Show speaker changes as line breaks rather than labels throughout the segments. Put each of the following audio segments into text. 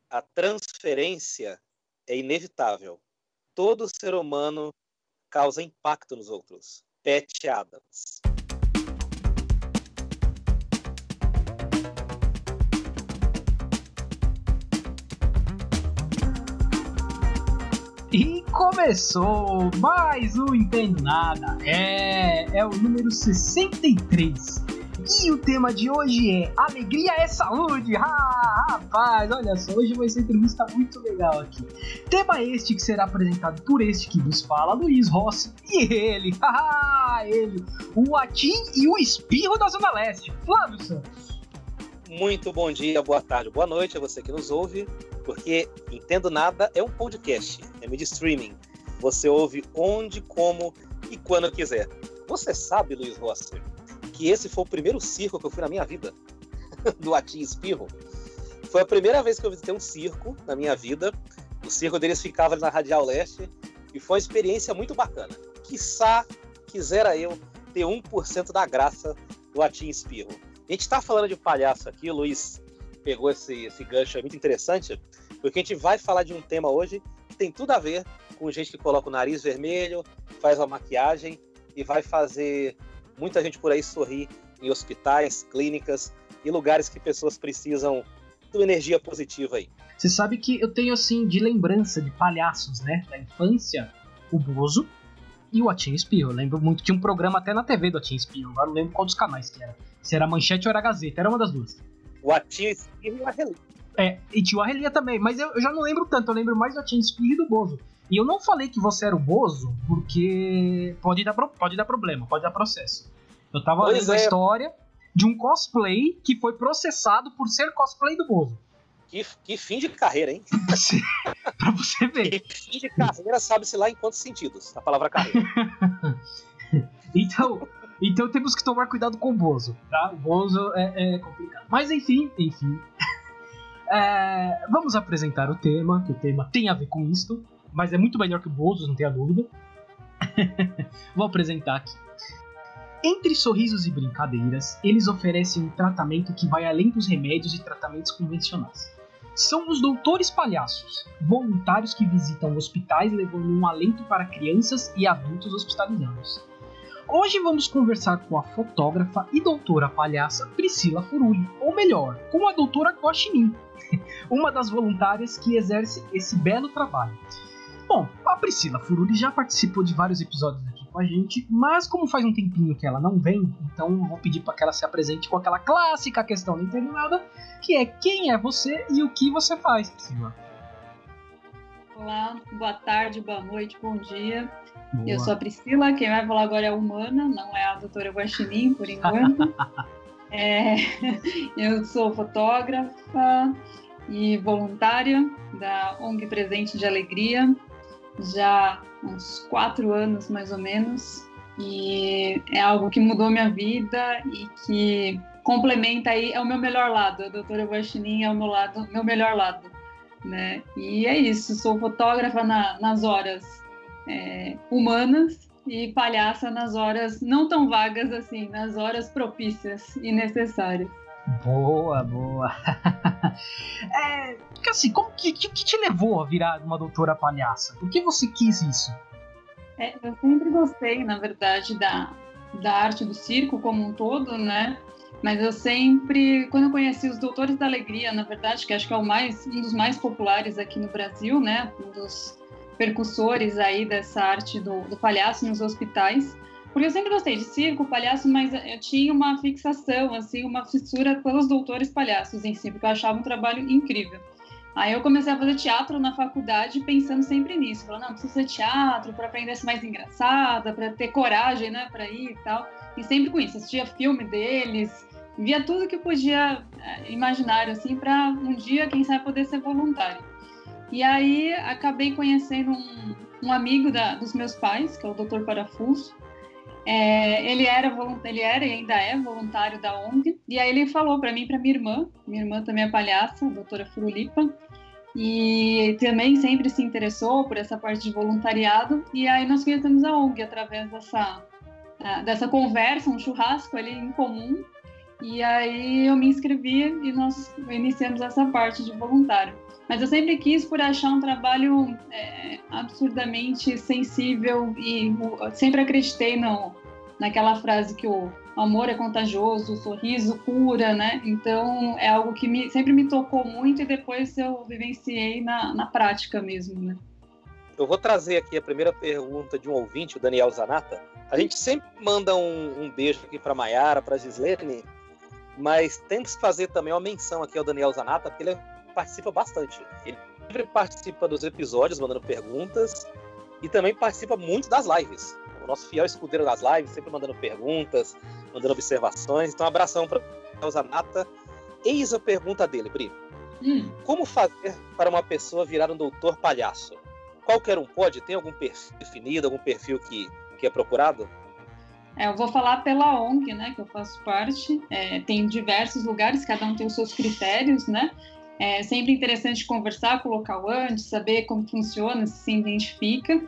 A transferência é inevitável. Todo ser humano causa impacto nos outros. Patch Adams.
E começou mais um Entendo Nada. É o número 63. E o tema de hoje é Alegria é Saúde. Rapaz, olha só, hoje vai ser uma entrevista muito legal aqui. Tema este que será apresentado por este que nos fala, Luiz Rossi. E ele, o Atim e o Espirro da Zona Leste, Flávio Santos.
Muito bom dia, boa tarde, boa noite a você que nos ouve, porque Entendo Nada é um podcast, é mídia streaming. Você ouve onde, como e quando quiser. Você sabe, Luiz Rossi, que esse foi o primeiro circo que eu fui na minha vida, do Atim e Espirro. Foi a primeira vez que eu visitei um circo na minha vida. O circo deles ficava ali na Radial Leste e foi uma experiência muito bacana. Quiçá quisera eu ter 1% da graça do Atim e Espirro. A gente está falando de palhaço aqui, o Luiz pegou esse gancho, é muito interessante, porque a gente vai falar de um tema hoje que tem tudo a ver com gente que coloca o nariz vermelho, faz uma maquiagem e vai fazer muita gente por aí sorrir em hospitais, clínicas e lugares que pessoas precisam de uma energia positiva aí.
Você sabe que eu tenho, assim, de lembrança de palhaços, né, da infância, o Bozo e o Atim e Espirro. Eu lembro muito, tinha um programa até na TV do Atim e Espirro, agora não lembro qual dos canais que era. Se era Manchete ou era Gazeta, era uma das duas.
O Atim e Espirro e o Arrelia.
E tinha o Arrelia também, mas eu já não lembro tanto, eu lembro mais do Atim e Espirro e do Bozo. E eu não falei que você era o Bozo, porque pode dar problema, pode dar processo. Eu tava lendo a história de um cosplay que foi processado por ser cosplay do Bozo.
Que fim de carreira, hein?
Pra você ver.
Que fim de carreira, sabe-se lá em quantos sentidos, a palavra carreira.
Então temos que tomar cuidado com o Bozo, tá? O Bozo é complicado. Mas enfim. Vamos apresentar o tema, que o tema tem a ver com isto, mas é muito melhor que o Bozo, não tenha dúvida. Vou apresentar aqui. Entre sorrisos e brincadeiras, eles oferecem um tratamento que vai além dos remédios e tratamentos convencionais. São os doutores palhaços, voluntários que visitam hospitais levando um alento para crianças e adultos hospitalizados. Hoje vamos conversar com a fotógrafa e doutora palhaça Priscila Furuli, ou melhor, com a doutora Guaxinim, uma das voluntárias que exerce esse belo trabalho. Bom, a Priscila Furuli já participou de vários episódios aqui com a gente, mas como faz um tempinho que ela não vem, então vou pedir para que ela se apresente com aquela clássica questão não entendo nada, que é quem é você e o que você faz, Priscila.
Olá, boa tarde, boa noite, bom dia.
Boa.
Eu sou a Priscila, quem vai falar agora é a Humana, não é a doutora Guaxinim, por enquanto. Eu sou fotógrafa e voluntária da ONG Presente de Alegria, já há uns 4 anos mais ou menos, e é algo que mudou minha vida e que complementa aí, é o meu melhor lado, a doutora Guaxinim é o meu melhor lado, né? E é isso, sou fotógrafa nas horas humanas e palhaça nas horas não tão vagas assim, nas horas propícias e necessárias.
Boa. Porque assim, o que te levou a virar uma doutora palhaça? Por que você quis isso?
Eu sempre gostei, na verdade, da arte do circo como um todo, né? Mas eu sempre, quando eu conheci os Doutores da Alegria, na verdade, que acho que é um dos mais populares aqui no Brasil, né? Um dos percussores aí dessa arte do palhaço nos hospitais. Porque eu sempre gostei de circo, palhaço, mas eu tinha uma fixação, assim, uma fissura pelos doutores palhaços em si, porque eu achava um trabalho incrível. Aí eu comecei a fazer teatro na faculdade pensando sempre nisso. Falando, não, preciso fazer teatro para aprender a ser mais engraçada, para ter coragem, né, para ir e tal. E sempre com isso, assistia filme deles, via tudo que podia imaginar, assim, para um dia, quem sabe, poder ser voluntário. E aí acabei conhecendo um amigo dos meus pais, que é o Dr. Parafuso. Ele era e ainda é voluntário da ONG, e aí ele falou para mim e para minha irmã também é palhaça, a doutora Furulipa, e também sempre se interessou por essa parte de voluntariado, e aí nós conhecemos a ONG através dessa conversa, um churrasco ali em comum, E aí eu me inscrevi e nós iniciamos essa parte de voluntário. Mas eu sempre quis por achar um trabalho absurdamente sensível e sempre acreditei naquela frase que o amor é contagioso, o sorriso cura, né? Então é algo que sempre me tocou muito e depois eu vivenciei na prática mesmo, né?
Eu vou trazer aqui a primeira pergunta de um ouvinte, o Daniel Zanata. A gente sempre manda um beijo aqui para Maiara, para Gislene, mas temos que fazer também uma menção aqui ao Daniel Zanata, porque ele participa bastante. Ele sempre participa dos episódios, mandando perguntas, e também participa muito das lives. O nosso fiel escudeiro das lives, sempre mandando perguntas, mandando observações. Então, um abração para o Daniel Zanata. Eis a pergunta dele, Bri. Como fazer para uma pessoa virar um doutor palhaço? Qualquer um pode? Tem algum perfil definido, algum perfil que é procurado?
Eu vou falar pela ONG, né, que eu faço parte. Tem diversos lugares, cada um tem os seus critérios, né? É sempre interessante conversar com o local antes, saber como funciona, se identifica.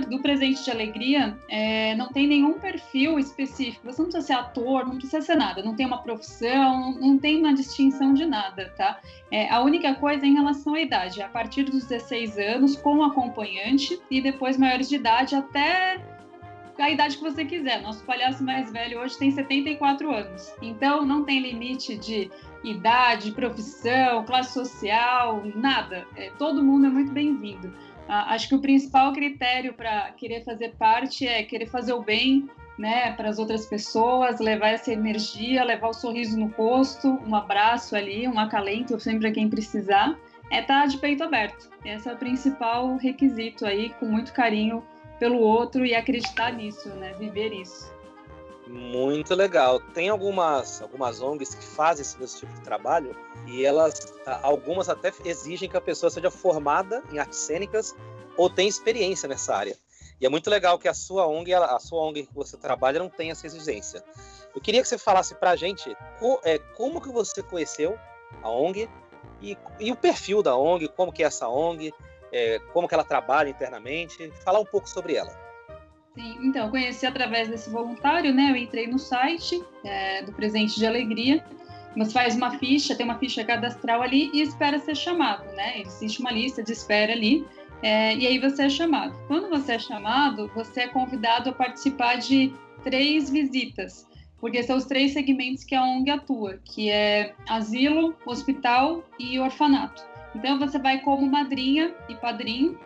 Do Presente de Alegria, não tem nenhum perfil específico. Você não precisa ser ator, não precisa ser nada. Não tem uma profissão, não tem uma distinção de nada, tá? A única coisa é em relação à idade. A partir dos 16 anos, com acompanhante, e depois maiores de idade até a idade que você quiser. Nosso palhaço mais velho hoje tem 74 anos. Então, não tem limite de idade, profissão, classe social, nada. Todo mundo é muito bem-vindo. Acho que o principal critério para querer fazer parte é querer fazer o bem, né, para as outras pessoas, levar essa energia, levar o sorriso no rosto, um abraço ali, um acalento sempre para quem precisar. Estar de peito aberto. Esse é o principal requisito aí, com muito carinho pelo outro e acreditar nisso, né? Viver isso.
Muito legal. Tem algumas ONGs que fazem esse tipo de trabalho e algumas até exigem que a pessoa seja formada em artes cênicas ou tenha experiência nessa área. E é muito legal que a sua ONG que você trabalha não tem essa exigência. Eu queria que você falasse pra gente como que você conheceu a ONG e o perfil da ONG, como que é essa ONG, como que ela trabalha internamente, falar um pouco sobre ela.
Sim, então, eu conheci através desse voluntário, né? Eu entrei no site do Presente de Alegria. Você faz uma ficha, tem uma ficha cadastral ali e espera ser chamado, né? Existe uma lista de espera ali e aí você é chamado. Quando você é chamado, você é convidado a participar de 3 visitas, porque são os 3 segmentos que a ONG atua, que é asilo, hospital e orfanato. Então, você vai como madrinha e padrinho,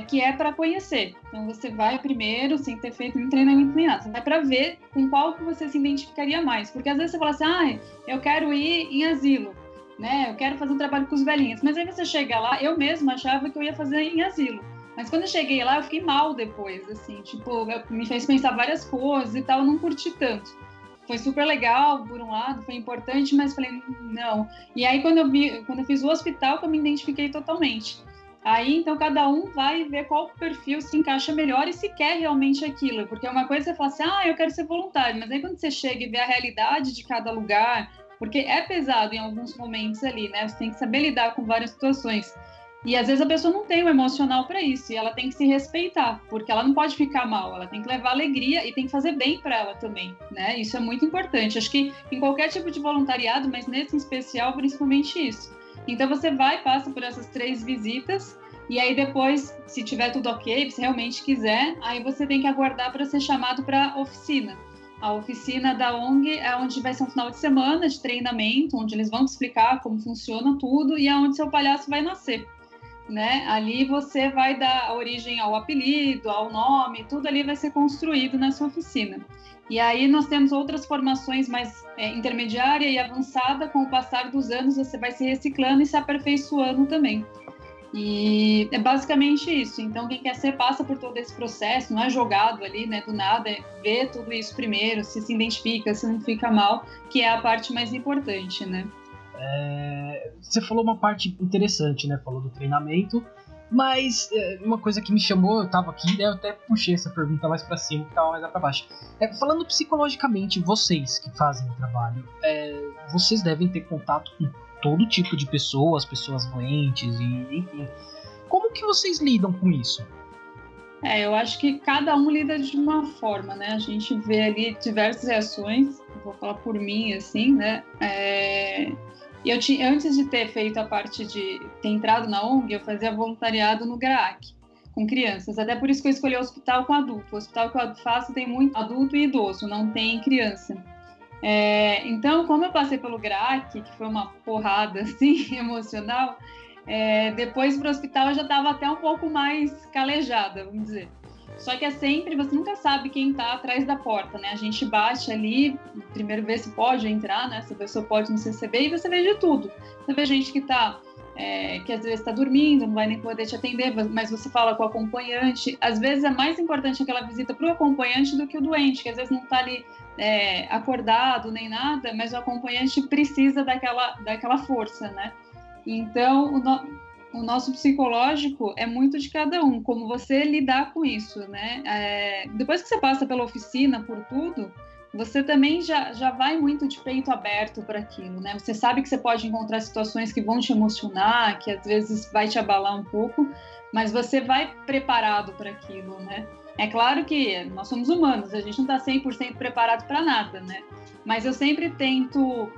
que é para conhecer. Então, você vai primeiro, sem ter feito nenhum treinamento nem nada. Você vai para ver com qual que você se identificaria mais. Porque, às vezes, você fala assim, eu quero ir em asilo, né? Eu quero fazer um trabalho com os velhinhos. Mas aí você chega lá, eu mesma achava que eu ia fazer em asilo. Mas quando eu cheguei lá, eu fiquei mal depois, assim. Tipo, me fez pensar várias coisas e tal, eu não curti tanto. Foi super legal, por um lado, foi importante, mas falei, não. E aí, quando eu fiz o hospital, que eu me identifiquei totalmente. Aí, então, cada um vai ver qual perfil se encaixa melhor e se quer realmente aquilo. Porque uma coisa é você fala assim, eu quero ser voluntário. Mas aí, quando você chega e vê a realidade de cada lugar, porque é pesado em alguns momentos ali, né? Você tem que saber lidar com várias situações. E às vezes a pessoa não tem o emocional para isso e ela tem que se respeitar, porque ela não pode ficar mal, ela tem que levar alegria e tem que fazer bem para ela também, né? Isso é muito importante. Acho que em qualquer tipo de voluntariado, mas nesse em especial, principalmente isso. Então você passa por essas 3 visitas e aí depois, se tiver tudo ok, se realmente quiser, aí você tem que aguardar para ser chamado para a oficina. A oficina da ONG é onde vai ser um final de semana de treinamento, onde eles vão te explicar como funciona tudo e é onde seu palhaço vai nascer. Né? Ali você vai dar origem ao apelido, ao nome, tudo ali vai ser construído nessa oficina. E aí nós temos outras formações mais intermediária e avançada, com o passar dos anos você vai se reciclando e se aperfeiçoando também. E é basicamente isso. Então quem quer ser passa por todo esse processo, não é jogado ali, né, do nada, vê tudo isso primeiro, se identifica, se não fica mal, que é a parte mais importante, né?
Você falou uma parte interessante, né? Falou do treinamento, mas uma coisa que me chamou, eu tava aqui, eu até puxei essa pergunta mais pra cima, que tava mais lá pra baixo. Falando psicologicamente, vocês que fazem o trabalho, vocês devem ter contato com todo tipo de pessoas doentes, e enfim. Como que vocês lidam com isso?
Eu acho que cada um lida de uma forma, né? A gente vê ali diversas reações, vou falar por mim, assim, né? Antes de ter feito a parte de ter entrado na ONG, eu fazia voluntariado no GRAAC, com crianças. Até por isso que eu escolhi o hospital com adulto. O hospital que eu faço tem muito adulto e idoso, não tem criança. Então, como eu passei pelo GRAAC, que foi uma porrada, assim, emocional, depois para o hospital eu já estava até um pouco mais calejada, vamos dizer. Só que sempre, você nunca sabe quem está atrás da porta, né? A gente bate ali, primeiro vê se pode entrar, né? Se a pessoa pode nos receber, e você vê de tudo. Você vê gente que que às vezes está dormindo, não vai nem poder te atender, mas você fala com o acompanhante. Às vezes é mais importante aquela visita para o acompanhante do que o doente, que às vezes não está ali acordado nem nada, mas o acompanhante precisa daquela força, né? Então, o nosso psicológico é muito de cada um, como você lidar com isso, né? Depois que você passa pela oficina, por tudo, você também já vai muito de peito aberto para aquilo, né? Você sabe que você pode encontrar situações que vão te emocionar, que às vezes vai te abalar um pouco, mas você vai preparado para aquilo, né? É claro que nós somos humanos, a gente não está 100% preparado para nada, né? Mas eu sempre tento,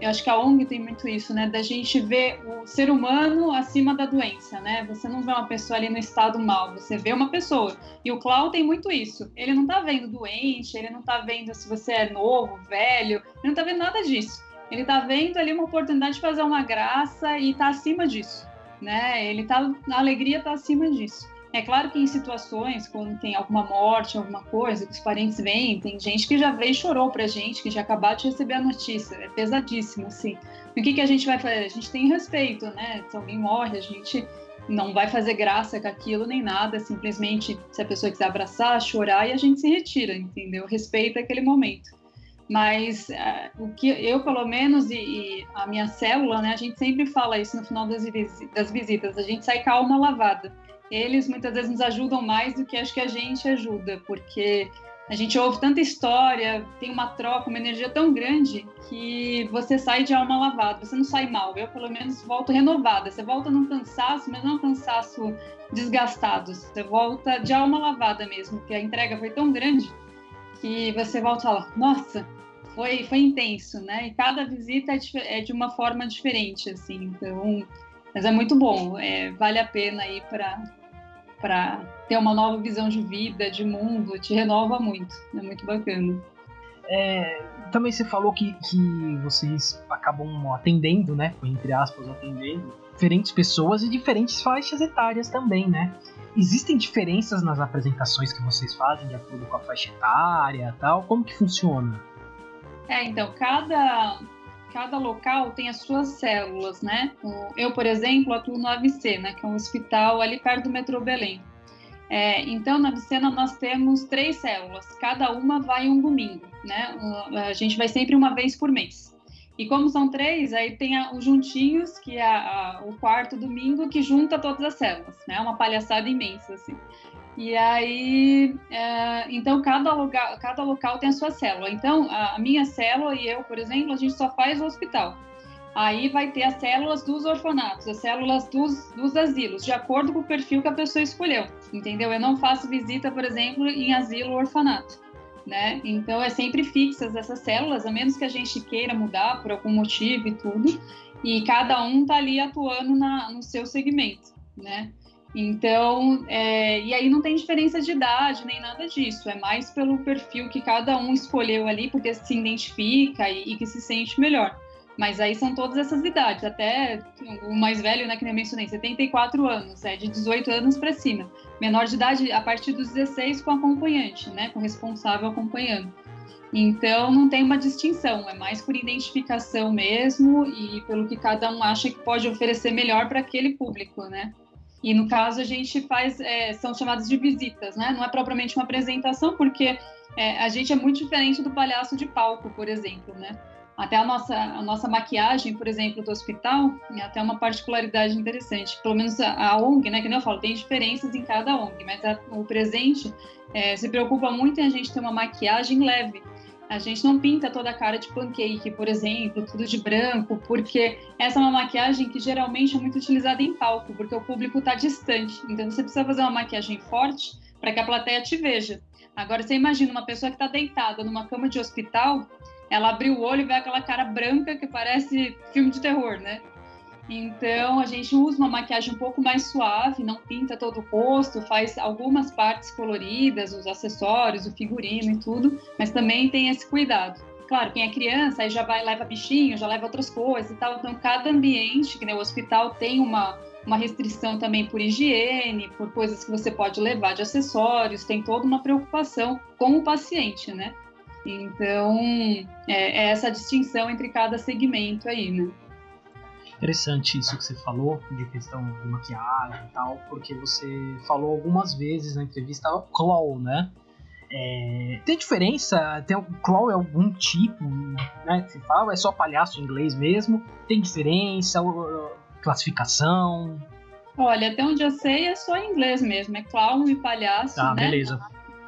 eu acho que a ONG tem muito isso, né? Da gente ver o ser humano acima da doença, né? Você não vê uma pessoa ali no estado mal, você vê uma pessoa. E o Clau tem muito isso. Ele não tá vendo doente, ele não tá vendo se você é novo, velho, ele não tá vendo nada disso. Ele tá vendo ali uma oportunidade de fazer uma graça e tá acima disso, né? A alegria tá acima disso. É claro que em situações, quando tem alguma morte, alguma coisa, que os parentes vêm, tem gente que já veio e chorou pra gente, que já acabou de receber a notícia, é pesadíssimo, assim. E o que a gente vai fazer? A gente tem respeito, né? Se alguém morre, a gente não vai fazer graça com aquilo nem nada, simplesmente, se a pessoa quiser abraçar, chorar, e a gente se retira, entendeu? Respeita aquele momento. Mas o que eu, pelo menos, e a minha célula, né, a gente sempre fala isso no final das visitas, a gente sai com a alma lavada. Eles muitas vezes nos ajudam mais do que acho que a gente ajuda, porque a gente ouve tanta história, tem uma troca, uma energia tão grande que você sai de alma lavada, você não sai mal. Eu, pelo menos, volto renovada. Você volta num cansaço, mas não é um cansaço desgastado. Você volta de alma lavada mesmo, porque a entrega foi tão grande que você volta e fala, nossa, foi intenso, né? E cada visita é de uma forma diferente, assim, então... Mas é muito bom, vale a pena aí para ter uma nova visão de vida, de mundo, te renova muito, é muito bacana.
Também você falou que vocês acabam atendendo, né, entre aspas, atendendo diferentes pessoas e diferentes faixas etárias também, né? Existem diferenças nas apresentações que vocês fazem de acordo com a faixa etária e tal? Como que funciona?
Então, cada local tem as suas células, né? Eu, por exemplo, atuo no AVC, né? Que é um hospital ali perto do metrô Belém. Então, na AVC nós temos 3 células, cada uma vai um domingo, né? A gente vai sempre uma vez por mês. E como são 3, aí tem os juntinhos, que é o quarto domingo, que junta todas as células, né? Uma palhaçada imensa, assim. E aí, então cada local tem a sua célula. Então, a minha célula e eu, por exemplo, a gente só faz o hospital. Aí vai ter as células dos orfanatos, as células dos asilos, de acordo com o perfil que a pessoa escolheu, entendeu? Eu não faço visita, por exemplo, em asilo ou orfanato, né? Então, é sempre fixas essas células, a menos que a gente queira mudar por algum motivo e tudo, e cada um tá ali atuando no seu segmento, né? Então, e aí não tem diferença de idade nem nada disso, é mais pelo perfil que cada um escolheu ali, porque se identifica e que se sente melhor. Mas aí são todas essas idades, até o mais velho, né, que eu mencionei, 74 anos, de 18 anos para cima. Menor de idade a partir dos 16 com acompanhante, né, com responsável acompanhando. Então, não tem uma distinção, é mais por identificação mesmo e pelo que cada um acha que pode oferecer melhor para aquele público, né. E, no caso, a gente faz, são chamadas de visitas, né? Não é propriamente uma apresentação, porque a gente é muito diferente do palhaço de palco, por exemplo, né? Até a nossa maquiagem, por exemplo, do hospital, é até uma particularidade interessante. Pelo menos a ONG, né? Que nem eu falo, tem diferenças em cada ONG, mas o presente se preocupa muito em a gente ter uma maquiagem leve. A gente não pinta toda a cara de pancake, por exemplo, tudo de branco, porque essa é uma maquiagem que geralmente é muito utilizada em palco, porque o público está distante. Então, você precisa fazer uma maquiagem forte para que a plateia te veja. Agora, você imagina uma pessoa que está deitada numa cama de hospital, ela abre o olho e vê aquela cara branca que parece filme de terror, né? Então, a gente usa uma maquiagem um pouco mais suave, não pinta todo o rosto, faz algumas partes coloridas, os acessórios, o figurino e tudo, mas também tem esse cuidado. Claro, quem é criança, aí já leva bichinho, já leva outras coisas e tal. Então, cada ambiente, que nem o hospital, tem uma restrição também por higiene, por coisas que você pode levar de acessórios, tem toda uma preocupação com o paciente, né? Então, é essa distinção entre cada segmento aí, né?
Interessante isso que você falou, de questão de maquiagem e tal, porque você falou algumas vezes na entrevista claw, né? Tem diferença? O claw é algum tipo, né, que você fala? É só palhaço em inglês mesmo? Tem diferença? Classificação?
Olha, até onde eu sei é só em inglês mesmo, é clown e palhaço,
né?
Beleza.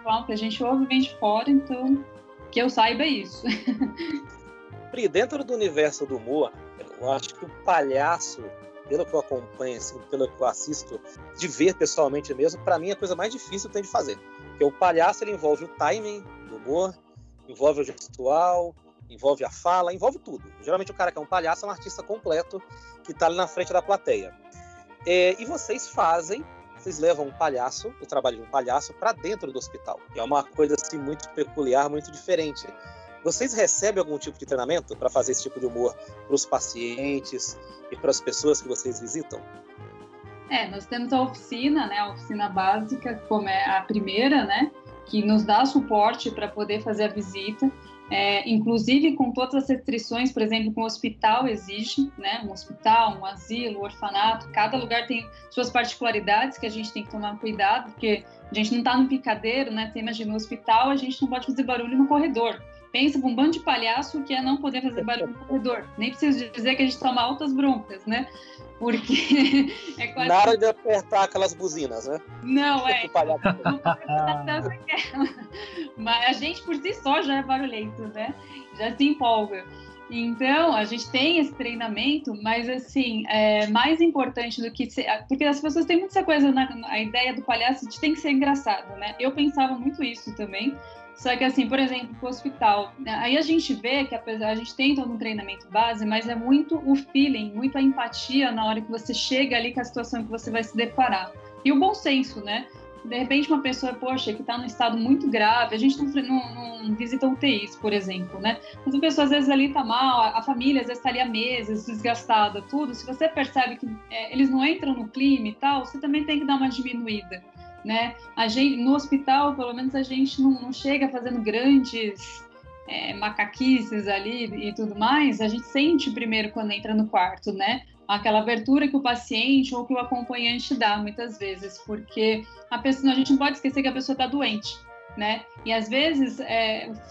Clown que a gente ouve vem de fora, então que eu saiba é isso.
Pri, dentro do universo do humor, eu acho que o palhaço, pelo que eu acompanho, assim, pelo que eu assisto, de ver pessoalmente mesmo, para mim é a coisa mais difícil que tem de fazer. Porque o palhaço, ele envolve o timing do humor, envolve o gestual, envolve a fala, envolve tudo. Geralmente o cara que é um palhaço é um artista completo que está ali na frente da plateia. E vocês levam um palhaço, o trabalho de um palhaço, para dentro do hospital. É uma coisa assim muito peculiar, muito diferente. Vocês recebem algum tipo de treinamento para fazer esse tipo de humor para os pacientes e para as pessoas que vocês visitam?
Nós temos a oficina, né, a oficina básica, como é a primeira, né, que nos dá suporte para poder fazer a visita, inclusive com todas as restrições, por exemplo, que um hospital exige, né, um hospital, um asilo, um orfanato, cada lugar tem suas particularidades que a gente tem que tomar cuidado, porque a gente não está no picadeiro, né, você imagina, no hospital a gente não pode fazer barulho no corredor. Pensa com um bando de palhaço que é não poder fazer barulho no corredor. Nem preciso dizer que a gente toma altas broncas, né? Porque é quase...
Nada de apertar aquelas buzinas, né?
Não, mas a gente por si só já é barulhento, né? Já se empolga. Então, a gente tem esse treinamento, mas assim, mais importante do que... Porque as pessoas têm muita coisa, a ideia do palhaço de tem que ser engraçado, né? Eu pensava muito isso também. Só que, assim, por exemplo, o hospital, aí a gente vê que apesar a gente tem todo um treinamento base, mas é muito o feeling, muito a empatia na hora que você chega ali com a situação que você vai se deparar. E o bom senso, né? De repente, uma pessoa, poxa, que está num estado muito grave, a gente não visita UTIs, por exemplo, né? Mas a pessoa, às vezes, ali está mal, a família, às vezes, está ali há meses, desgastada, tudo. Se você percebe que eles não entram no clima e tal, você também tem que dar uma diminuída. Né? A gente, no hospital, pelo menos a gente não chega fazendo grandes macaquices ali e tudo mais, a gente sente primeiro quando entra no quarto, né? Aquela abertura que o paciente ou que o acompanhante dá, muitas vezes, porque a gente não pode esquecer que a pessoa está doente, né? E às vezes,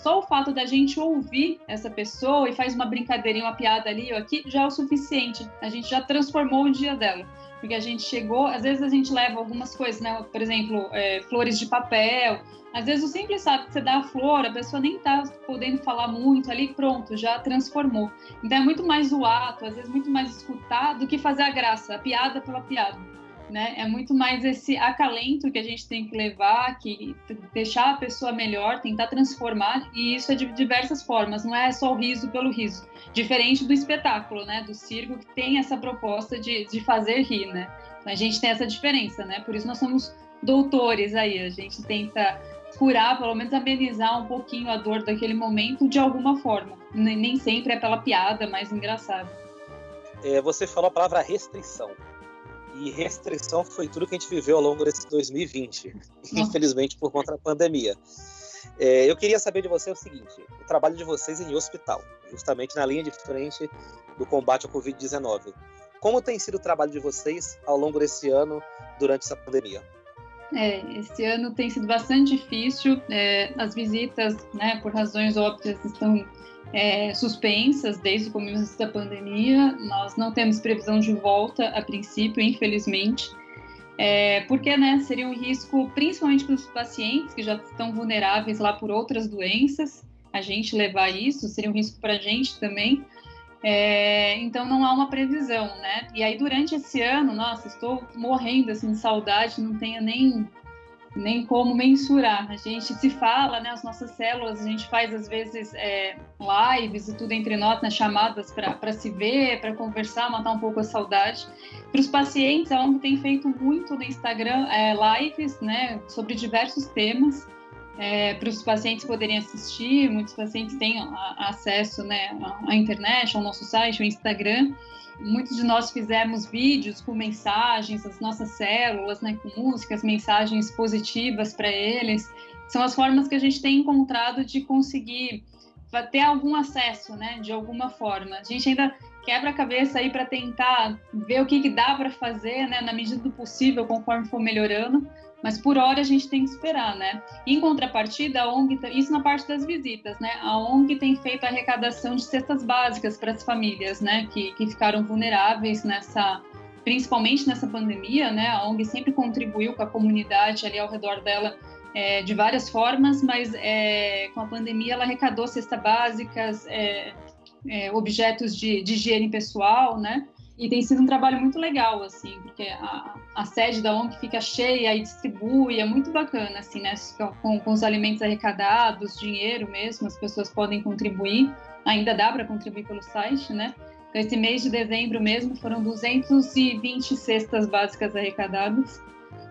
só o fato da gente ouvir essa pessoa e faz uma brincadeirinha, uma piada ali ou aqui, já é o suficiente, a gente já transformou o dia dela. Porque a gente chegou, às vezes a gente leva algumas coisas, né? Por exemplo, flores de papel. Às vezes o simples fato de você dar a flor, a pessoa nem tá podendo falar muito ali, pronto, já transformou. Então é muito mais o ato, às vezes muito mais escutar do que fazer a graça, a piada pela piada, né? É muito mais esse acalento que a gente tem que levar, que deixar a pessoa melhor, tentar transformar, e isso é de diversas formas, não é só o riso pelo riso. Diferente do espetáculo, né, do circo, que tem essa proposta de fazer rir, né? A gente tem essa diferença, né? Por isso nós somos doutores aí, a gente tenta curar, pelo menos amenizar um pouquinho a dor daquele momento de alguma forma. Nem sempre é pela piada mais engraçada.
Você falou a palavra restrição. E restrição foi tudo que a gente viveu ao longo desse 2020, infelizmente por conta da pandemia. Eu queria saber de você o seguinte, o trabalho de vocês em hospital, justamente na linha de frente do combate ao Covid-19. Como tem sido o trabalho de vocês ao longo desse ano, durante essa pandemia?
Esse ano tem sido bastante difícil, as visitas, né, por razões óbvias, estão suspensas desde o começo da pandemia. Nós não temos previsão de volta a princípio, infelizmente, porque, né, seria um risco principalmente para os pacientes que já estão vulneráveis lá por outras doenças. a gente levar isso, seria um risco para a gente também. Então não há uma previsão, né? E aí durante esse ano, nossa, estou morrendo assim, de saudade, não tenho nem como mensurar. A gente se fala, né? As nossas células, a gente faz às vezes lives e tudo entre nós, né, chamadas para se ver, para conversar, matar um pouco a saudade. Para os pacientes, a ONG tem feito muito no Instagram lives, né, sobre diversos temas. Para os pacientes poderem assistir, muitos pacientes têm acesso, né, à internet, ao nosso site, ao Instagram. Muitos de nós fizemos vídeos com mensagens, as nossas células, né, com músicas, mensagens positivas para eles. São as formas que a gente tem encontrado de conseguir ter algum acesso, né, de alguma forma. A gente ainda quebra a cabeça aí para tentar ver o que dá para fazer, né, na medida do possível, conforme for melhorando. Mas por hora a gente tem que esperar, né? Em contrapartida, a ONG, isso na parte das visitas, né? A ONG tem feito a arrecadação de cestas básicas para as famílias, né? Que ficaram vulneráveis principalmente nessa pandemia, né? A ONG sempre contribuiu com a comunidade ali ao redor dela de várias formas, mas com a pandemia ela arrecadou cestas básicas, objetos de higiene pessoal, né? E tem sido um trabalho muito legal, assim, porque a sede da ONG fica cheia e distribui, é muito bacana, assim, né? Com os alimentos arrecadados, dinheiro mesmo, as pessoas podem contribuir, ainda dá para contribuir pelo site, né? Então, esse mês de dezembro mesmo foram 220 cestas básicas arrecadadas,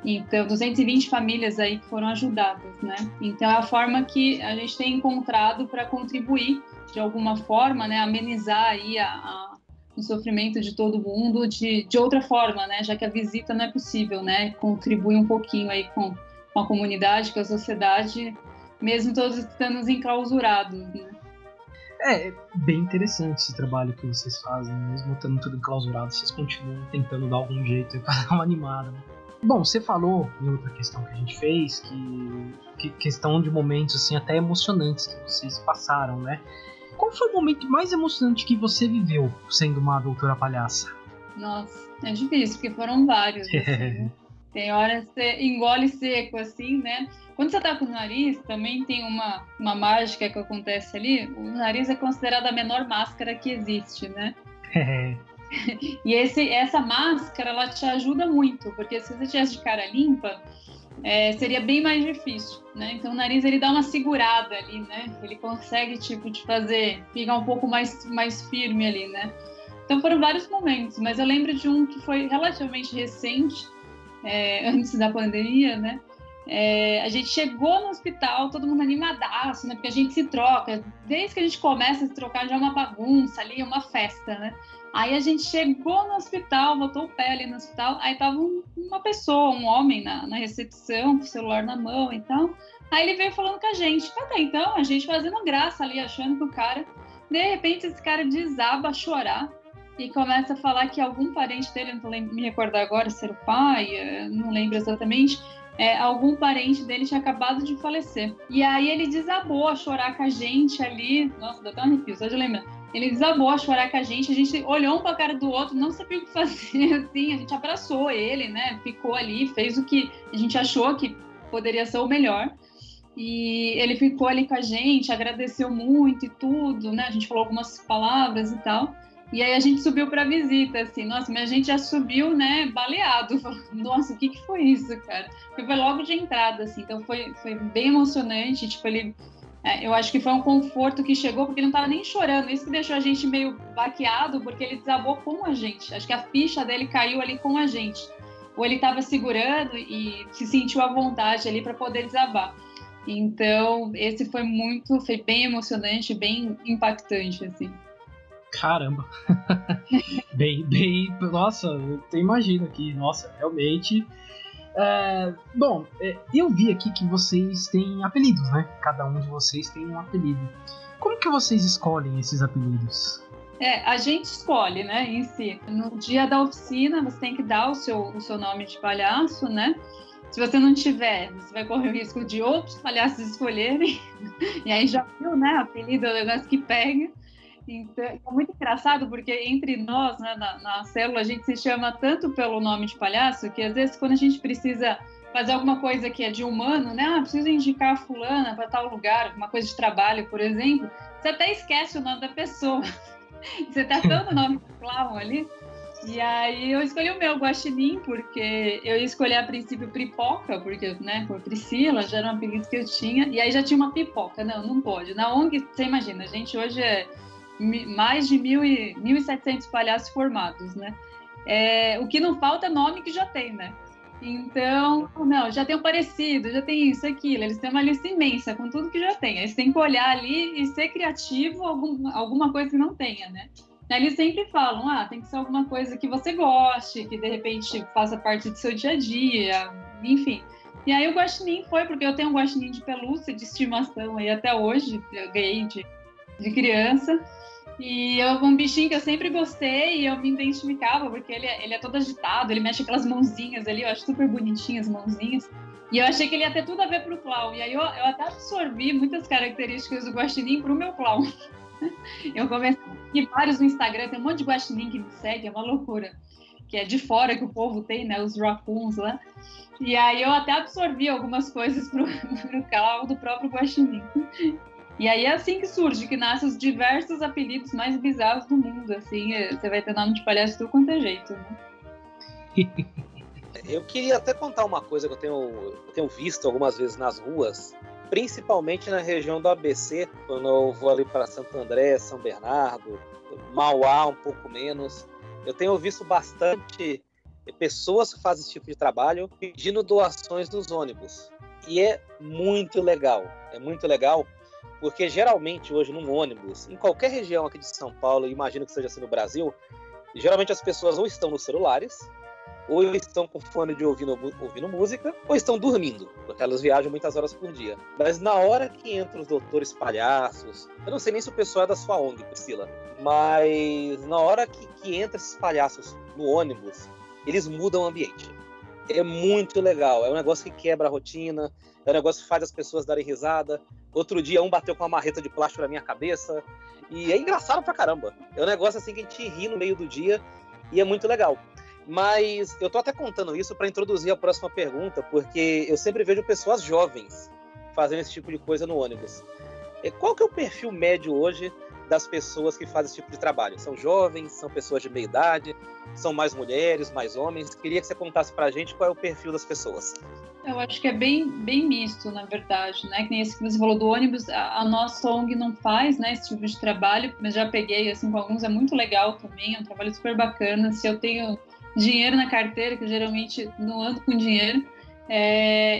então 220 famílias aí que foram ajudadas, né? Então, é a forma que a gente tem encontrado para contribuir, de alguma forma, né? Amenizar aí o sofrimento de todo mundo de outra forma, né? Já que a visita não é possível, né? Contribuir um pouquinho aí com a comunidade, com a sociedade, mesmo todos estando enclausurados, né?
É bem interessante esse trabalho que vocês fazem, mesmo estando tudo enclausurado, vocês continuam tentando dar algum jeito para dar uma animada, né? Bom, você falou em outra questão que a gente fez, que questão de momentos assim até emocionantes que vocês passaram, né? Qual foi o momento mais emocionante que você viveu sendo uma doutora palhaça?
Nossa, é difícil, porque foram vários. Assim, né? Tem horas que você engole seco, assim, né? Quando você tá com o nariz, também tem uma mágica que acontece ali. O nariz é considerado a menor máscara que existe, né? E essa máscara, ela te ajuda muito, porque se você tivesse de cara limpa, seria bem mais difícil, né? Então o nariz ele dá uma segurada ali, né? Ele consegue tipo te fazer ficar um pouco mais firme ali, né? Então foram vários momentos, mas eu lembro de um que foi relativamente recente, antes da pandemia, né? A gente chegou no hospital, todo mundo animadaço, né? Porque a gente se troca, desde que a gente começa a se trocar já é uma bagunça ali, é uma festa, né? Aí a gente chegou no hospital, botou o pé ali no hospital, aí tava uma pessoa, um homem na recepção, com o celular na mão e tal. Aí ele veio falando com a gente. Até então, a gente fazendo graça ali, achando que o cara... De repente, esse cara desaba a chorar e começa a falar que algum parente dele, não tô me recordar agora se era o pai, não lembro exatamente, algum parente dele tinha acabado de falecer. E aí ele desabou a chorar com a gente ali. Nossa, dá até um arrepio, só de lembrar. Ele desabou a chorar com a gente olhou um pra cara do outro, não sabia o que fazer, assim, a gente abraçou ele, né, ficou ali, fez o que a gente achou que poderia ser o melhor, e ele ficou ali com a gente, agradeceu muito e tudo, né, a gente falou algumas palavras e tal, e aí a gente subiu pra visita, assim, nossa, mas a gente já subiu, né, baleado, nossa, o que foi isso, cara? Porque foi logo de entrada, assim, então foi bem emocionante, tipo, eu acho que foi um conforto que chegou, porque ele não estava nem chorando. Isso que deixou a gente meio baqueado, porque ele desabou com a gente. Acho que a ficha dele caiu ali com a gente. Ou ele estava segurando e se sentiu à vontade ali para poder desabar. Então, esse foi bem emocionante, bem impactante, assim.
Caramba! bem, nossa, eu até imagino aqui, nossa, realmente... Bom, eu vi aqui que vocês têm apelidos, né? Cada um de vocês tem um apelido. Como que vocês escolhem esses apelidos?
A gente escolhe, né, em si. No dia da oficina, você tem que dar o seu nome de palhaço, né? Se você não tiver, você vai correr o risco de outros palhaços escolherem. E aí já viu, né? Apelido é um negócio que pega. Então, é muito engraçado porque entre nós, né, na célula, a gente se chama tanto pelo nome de palhaço que às vezes quando a gente precisa fazer alguma coisa que é de humano, né? Preciso indicar a fulana para tal lugar, uma coisa de trabalho, por exemplo. Você até esquece o nome da pessoa. Você tá dando o nome do clown ali. E aí eu escolhi o meu, Guaxinim, porque eu ia escolher a princípio Pipoca, porque, né, por Priscila, já era um apelido que eu tinha. E aí já tinha uma pipoca. Não pode. Na ONG, você imagina, a gente hoje é mais de 1.700 palhaços formados, né? O que não falta é nome que já tem, né? Então, não, já tem um parecido, já tem isso, aquilo. Eles têm uma lista imensa com tudo que já tem. Aí você tem que olhar ali e ser criativo, alguma coisa que não tenha, né? Aí eles sempre falam, tem que ser alguma coisa que você goste, que de repente faça parte do seu dia a dia, enfim. E aí o guaxinim foi, porque eu tenho um guaxinim de pelúcia, de estimação aí até hoje, eu ganhei de criança. E é um bichinho que eu sempre gostei e eu me identificava, porque ele é todo agitado, ele mexe aquelas mãozinhas ali, eu acho super bonitinhas as mãozinhas. E eu achei que ele ia ter tudo a ver pro clown. E aí eu até absorvi muitas características do guaxinim pro meu clown. Eu comecei a seguir vários no Instagram, tem um monte de guaxinim que me segue, é uma loucura. Que é de fora que o povo tem, né, os raccoons lá. E aí eu até absorvi algumas coisas pro clown do próprio guaxinim. E aí é assim que surge, que nascem os diversos apelidos mais bizarros do mundo, assim, você vai ter nome de palhaço de tudo quanto é jeito, né?
Eu queria até contar uma coisa que eu tenho visto algumas vezes nas ruas, principalmente na região do ABC, quando eu vou ali para Santo André, São Bernardo, Mauá um pouco menos. Eu tenho visto bastante pessoas que fazem esse tipo de trabalho pedindo doações nos ônibus. E é muito legal, porque geralmente hoje num ônibus, em qualquer região aqui de São Paulo, imagino que seja assim no Brasil, geralmente as pessoas ou estão nos celulares, ou estão com fone de ouvindo música, ou estão dormindo, porque elas viajam muitas horas por dia. Mas na hora que entram os doutores palhaços, eu não sei nem se o pessoal é da sua ONG, Priscila, mas na hora que entram esses palhaços no ônibus, eles mudam o ambiente. É muito legal, é um negócio que quebra a rotina, é um negócio que faz as pessoas darem risada. Outro dia um bateu com uma marreta de plástico na minha cabeça, e é engraçado pra caramba. É um negócio assim que a gente ri no meio do dia, e é muito legal. Mas eu tô até contando isso para introduzir a próxima pergunta, porque eu sempre vejo pessoas jovens fazendo esse tipo de coisa no ônibus. Qual que é o perfil médio hoje das pessoas que fazem esse tipo de trabalho? São jovens, são pessoas de meia idade, são mais mulheres, mais homens? Queria que você contasse pra gente qual é o perfil das pessoas.
Eu acho que é bem misto, na verdade, né? Que nem esse que você falou do ônibus, a nossa ONG não faz, né, esse tipo de trabalho, mas já peguei, assim, com alguns, é muito legal também, é um trabalho super bacana. Se eu tenho dinheiro na carteira, que eu geralmente não ando com dinheiro,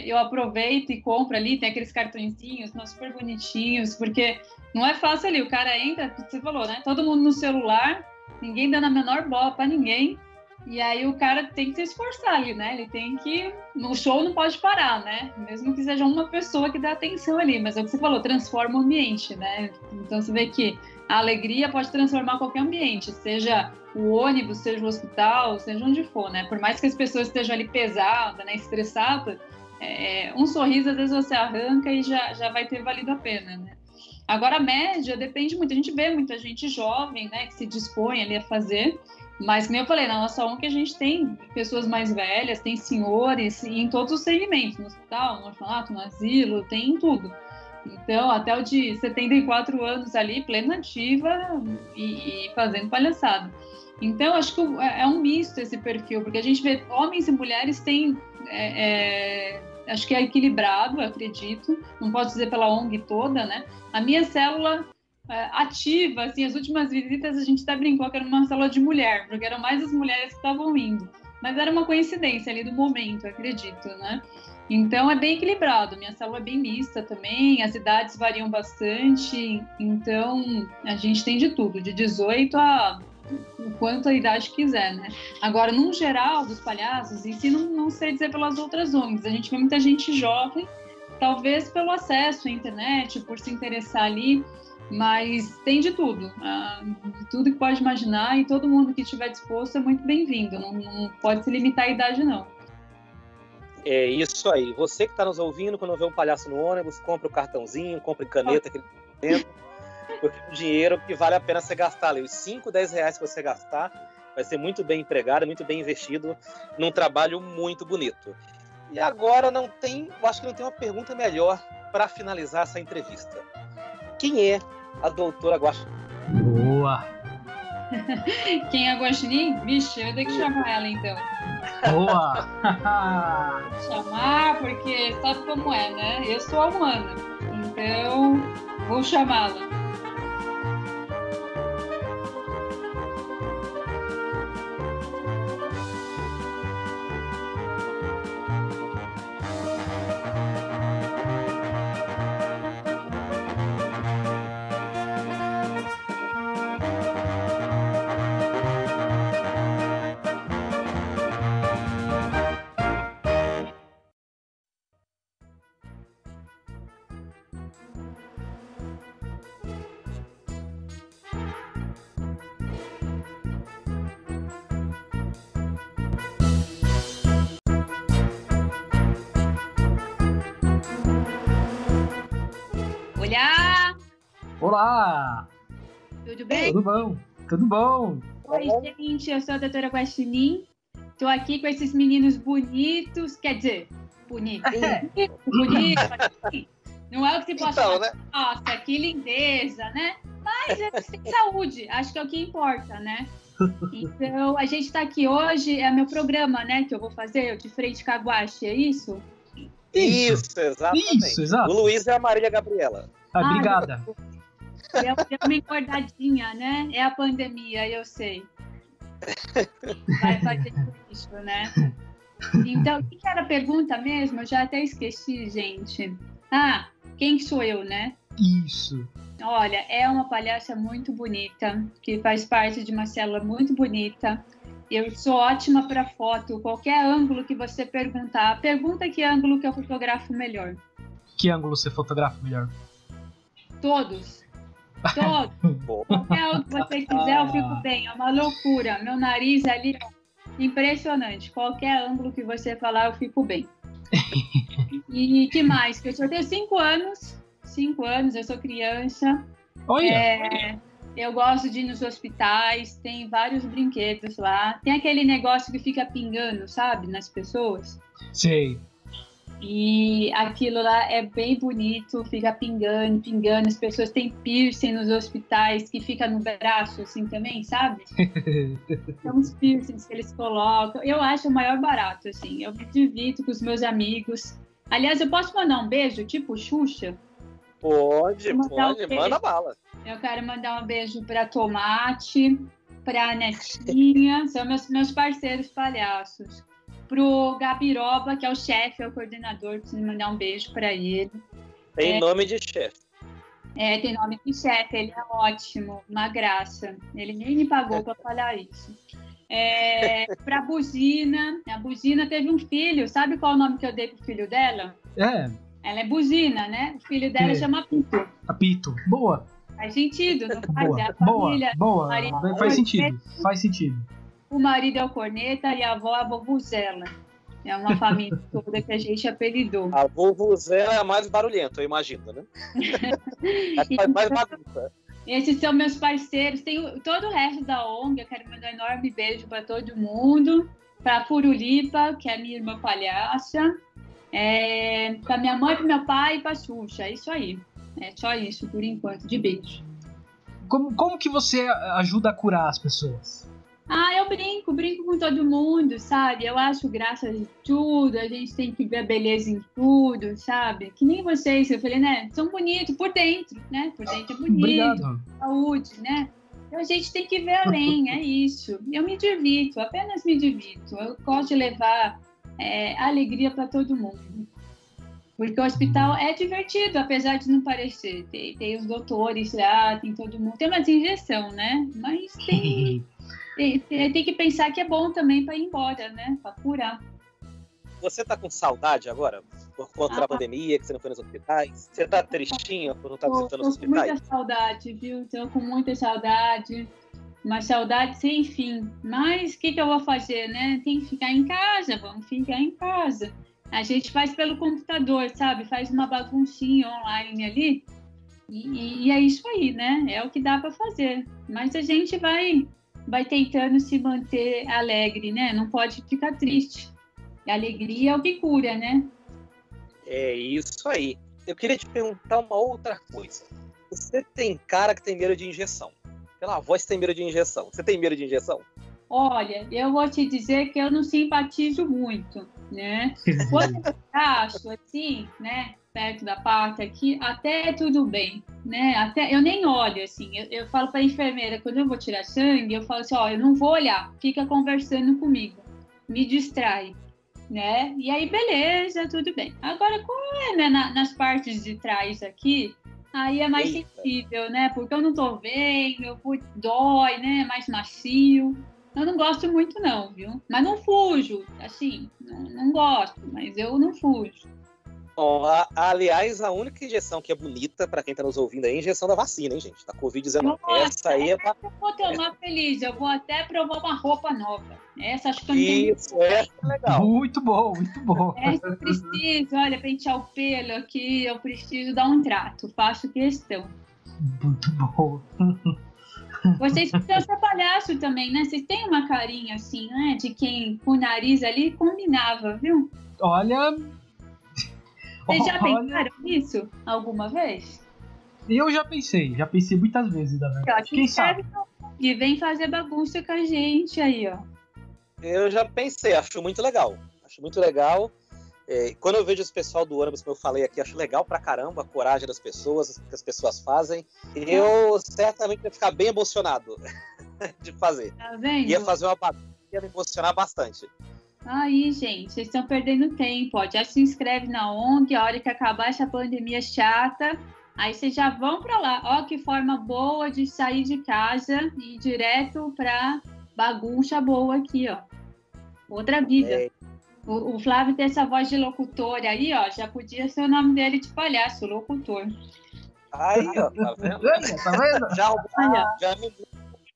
eu aproveito e compro ali, tem aqueles cartõezinhos, super bonitinhos, porque não é fácil ali, o cara entra, você falou, né? Todo mundo no celular, ninguém dando a menor bola pra ninguém, e aí o cara tem que se esforçar ali, né? Ele tem que... O show não pode parar, né? Mesmo que seja uma pessoa que dá atenção ali, mas é o que você falou, transforma o ambiente, né? Então você vê que a alegria pode transformar qualquer ambiente, seja o ônibus, seja o hospital, seja onde for, né? Por mais que as pessoas estejam ali pesadas, né, estressadas, um sorriso às vezes você arranca e já vai ter valido a pena, né? Agora a média depende muito, a gente vê muita gente jovem, né, que se dispõe ali a fazer, mas como eu falei, na nossa ONG a gente tem pessoas mais velhas, tem senhores em todos os segmentos, no hospital, no orfanato, no asilo, tem em tudo. Então, até o de 74 anos ali, plena ativa e fazendo palhaçada. Então, acho que é um misto esse perfil, porque a gente vê homens e mulheres têm... acho que é equilibrado, acredito. Não posso dizer pela ONG toda, né? A minha célula ativa, assim, as últimas visitas a gente até brincou que era uma célula de mulher, porque eram mais as mulheres que estavam indo. Mas era uma coincidência ali do momento, acredito, né? Então é bem equilibrado, minha célula é bem mista também, as idades variam bastante, então a gente tem de tudo, de 18 a o quanto a idade quiser, né? Agora, num geral, dos palhaços, em si, não sei dizer pelas outras ONGs, a gente vê muita gente jovem, talvez pelo acesso à internet, por se interessar ali, mas tem de tudo, de tudo que pode imaginar, e todo mundo que estiver disposto é muito bem-vindo, não pode se limitar à idade, não.
É isso aí. Você que está nos ouvindo, quando vê um palhaço no ônibus, compra o cartãozinho, compra caneta, aquele dentro, porque o dinheiro que vale a pena você gastar ali. Os 5, 10 reais que você gastar vai ser muito bem empregado, muito bem investido num trabalho muito bonito. E agora eu acho que não tem uma pergunta melhor para finalizar essa entrevista. Quem é a doutora Guaxinim?
Boa!
Quem é a Guaxinim? Vixe, eu tenho que chamar ela então.
Boa!
Chamar, porque sabe como é, né? Eu sou a humana, então vou chamá-la. Olá!
Olá!
Tudo bem?
Tudo bom? Tudo bom?
Oi, gente, eu sou a doutora Guaxinim. Estou aqui com esses meninos bonitos, quer dizer, bonito. Não é o que você pode falar,
né?
Nossa, que lindeza, né? Mas tem saúde, acho que é o que importa, né? Então, a gente está aqui hoje, é meu programa, né, que eu vou fazer, eu de frente com a Guaxi, é isso?
Isso, exatamente.
Isso, exato.
O Luiz é a Marília Gabriela.
Obrigada.
Deu uma engordadinha, né? É a pandemia, eu sei. Vai fazer isso, né? Então, o que era a pergunta mesmo? Eu já até esqueci, gente. Quem sou eu, né?
Isso.
Olha, é uma palhaça muito bonita, que faz parte de uma célula muito bonita. Eu sou ótima para foto. Qualquer ângulo que você perguntar, pergunta que ângulo que eu fotografo melhor.
Que ângulo você fotografa melhor?
Todos. Qualquer ângulo que você quiser, eu fico bem. É uma loucura. Meu nariz ali, impressionante. Qualquer ângulo que você falar, eu fico bem. E que mais? Eu tenho 5 anos. 5 anos, eu sou criança.
Olha!
Eu gosto de ir nos hospitais, tem vários brinquedos lá. Tem aquele negócio que fica pingando, sabe? Nas pessoas.
Sei.
E aquilo lá é bem bonito, fica pingando. As pessoas têm piercing nos hospitais que fica no braço, assim, também, sabe? São os piercings que eles colocam. Eu acho o maior barato, assim. Eu me divido com os meus amigos. Aliás, eu posso mandar um beijo, tipo Xuxa?
Pode, manda bala.
Eu quero mandar um beijo para Tomate, para Netinha, são meus parceiros palhaços. Pro Gabiroba, que é o chefe, é o coordenador, preciso mandar um beijo para ele.
Tem nome de chefe.
Tem nome de chefe, ele é ótimo, uma graça. Ele nem me pagou para falar isso. Para a Buzina teve um filho, sabe qual é o nome que eu dei pro filho dela? Ela é Buzina, né? O filho dela chama Apito.
Apito, boa.
Faz sentido, não faz?
Boa,
É a família.
Boa. Faz sentido.
O marido é o Corneta e a avó é a Vovuzela. É uma família toda que a gente apelidou.
A Vovuzela é a mais barulhenta, eu imagino, né? Faz mais bagunça.
Esses são meus parceiros. Tem todo o resto da ONG. Eu quero mandar um enorme beijo para todo mundo. Para a Furulipa, que é minha irmã palhaça. Para minha mãe, para meu pai e para a Xuxa. É isso aí. É só isso, por enquanto, de beijo.
Como que você ajuda a curar as pessoas?
Eu brinco com todo mundo, sabe? Eu acho graça de tudo, a gente tem que ver a beleza em tudo, sabe? Que nem vocês, eu falei, né? São bonitos por dentro, né? Por dentro é bonito.
Obrigado.
Saúde, né? Então a gente tem que ver além, é isso. Eu me divirto, apenas me divirto. Eu gosto de levar alegria para todo mundo. Porque o hospital é divertido, apesar de não parecer. Tem os doutores lá, tem todo mundo. Tem umas injeção, né? Mas tem que pensar que é bom também para ir embora, né? Para curar.
Você tá com saudade agora? Por conta da pandemia, que você não foi nos hospitais? Você tá tristinha por não estar visitando os hospitais?
Tô com muita saudade, viu? Tô com muita saudade. Uma saudade sem fim. Mas o que eu vou fazer, né? Tem que ficar em casa, vamos ficar em casa. A gente faz pelo computador, sabe? Faz uma baguncinha online ali. E é isso aí, né? É o que dá para fazer. Mas a gente vai tentando se manter alegre, né? Não pode ficar triste. E a alegria é o que cura, né?
É isso aí. Eu queria te perguntar uma outra coisa. Você tem cara que tem medo de injeção. Pela voz, você tem medo de injeção. Você tem medo de injeção?
Olha, eu vou te dizer que eu não simpatizo muito, né? Quando eu acho assim, né, perto da parte aqui, até tudo bem, né? Até eu nem olho assim. Eu falo para a enfermeira, quando eu vou tirar sangue, eu falo assim, ó, eu não vou olhar, fica conversando comigo, me distrai, né? E aí, beleza, tudo bem. Agora, como é, né, nas partes de trás aqui, aí é mais sensível, né? Porque eu não tô vendo, dói, né? Mais macio. Eu não gosto muito não, viu? Mas não fujo, assim, não gosto, mas eu não fujo.
Bom, aliás, a única injeção que é bonita, para quem está nos ouvindo aí, é a injeção da vacina, hein, gente? Da Covid-19. Essa aí é pra...
Eu vou tomar feliz, eu vou até provar uma roupa nova. Essa acho que eu não tenho.
Isso, essa é legal.
Muito bom, muito bom.
Essa eu preciso, olha, pentear o pelo aqui, eu preciso dar um trato, faço questão.
Muito bom.
Vocês precisam ser palhaço também, né? Vocês têm uma carinha assim, né? De quem com o nariz ali combinava, viu?
Olha...
Vocês já pensaram nisso alguma vez?
Eu já pensei muitas vezes, da verdade. Quem sabe?
E vem fazer bagunça com a gente aí, ó.
Eu já pensei, acho muito legal. Acho muito legal. Quando eu vejo esse pessoal do ônibus, como eu falei aqui, acho legal pra caramba a coragem das pessoas, o que as pessoas fazem. Eu certamente ia ficar bem emocionado de fazer.
Tá vendo?
Ia fazer uma bagunça, ia me emocionar bastante.
Aí, gente, vocês estão perdendo tempo, ó. Já se inscreve na ONG, a hora que acabar essa pandemia chata, aí vocês já vão para lá. Ó, que forma boa de sair de casa e ir direto para bagunça boa aqui, ó. Outra vida. O Flávio tem essa voz de locutor aí, ó. Já podia ser o nome dele de palhaço, locutor.
Aí, ó, tá vendo?
Tá vendo?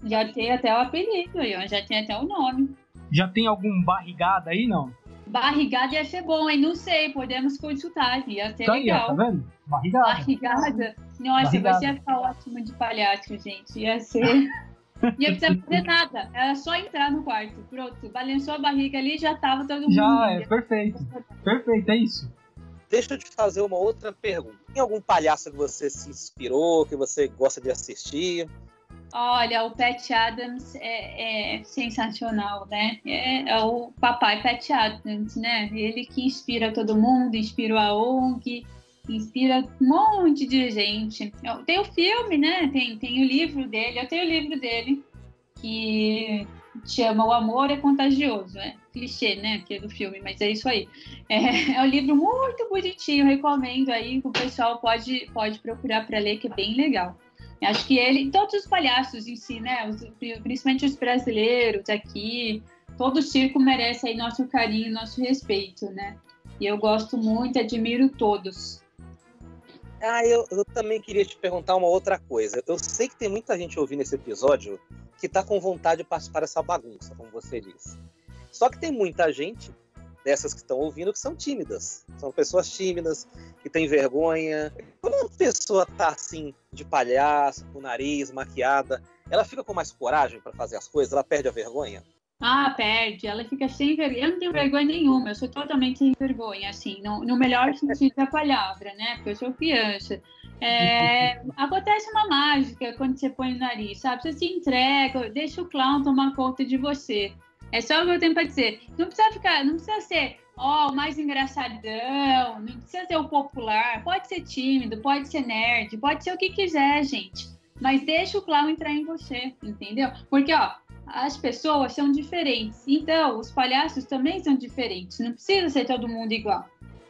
Já tem até o apelido aí, ó. Já tem até o nome.
Já tem algum barrigada aí, não?
Barrigada ia ser bom, hein? Não sei, podemos consultar. Ia ser
tá
legal.
Aí, ó, tá vendo? Barrigada.
Nossa,
barrigada.
Você ia ficar ótimo de palhaço, gente. Ia ser... Não ia precisar fazer nada. Era só entrar no quarto. Pronto. Balançou a barriga ali e já tava todo mundo.
Já, perfeito. Perfeito, é isso.
Deixa eu te fazer uma outra pergunta. Tem algum palhaço que você se inspirou, que você gosta de assistir?
Olha, o Pat Adams é sensacional, né? É o papai Pat Adams, né? Ele que inspira todo mundo, inspira a ONG, inspira um monte de gente. Tem o filme, né? Tem o livro dele, eu tenho o livro dele, que chama O Amor é Contagioso, clichê, né? Que é do filme, mas é isso aí. É um livro muito bonitinho, recomendo aí, que o pessoal pode procurar para ler, que é bem legal. Acho que ele, todos os palhaços em si, né, principalmente os brasileiros aqui, todo o circo merece aí nosso carinho, nosso respeito, né? E eu gosto muito, admiro todos.
Eu também queria te perguntar uma outra coisa. Eu sei que tem muita gente ouvindo esse episódio que tá com vontade de participar dessa bagunça, como você disse. Só que tem muita gente dessas que estão ouvindo que são tímidas. São pessoas tímidas, que têm vergonha. Quando uma pessoa tá assim, de palhaço, com o nariz, maquiada, ela fica com mais coragem para fazer as coisas? Ela perde a vergonha?
Ah, perde. Ela fica sem vergonha. Eu não tenho vergonha nenhuma. Eu sou totalmente sem vergonha, assim, no melhor sentido da palavra, né? Porque eu sou criança. Acontece uma mágica quando você põe no nariz, sabe? Você se entrega, deixa o clown tomar conta de você. É só o que eu tenho para dizer. Não precisa ser o mais engraçadão, não precisa ser o popular. Pode ser tímido, pode ser nerd, pode ser o que quiser, gente. Mas deixa o clown entrar em você, entendeu? Porque, as pessoas são diferentes. Então, os palhaços também são diferentes. Não precisa ser todo mundo igual.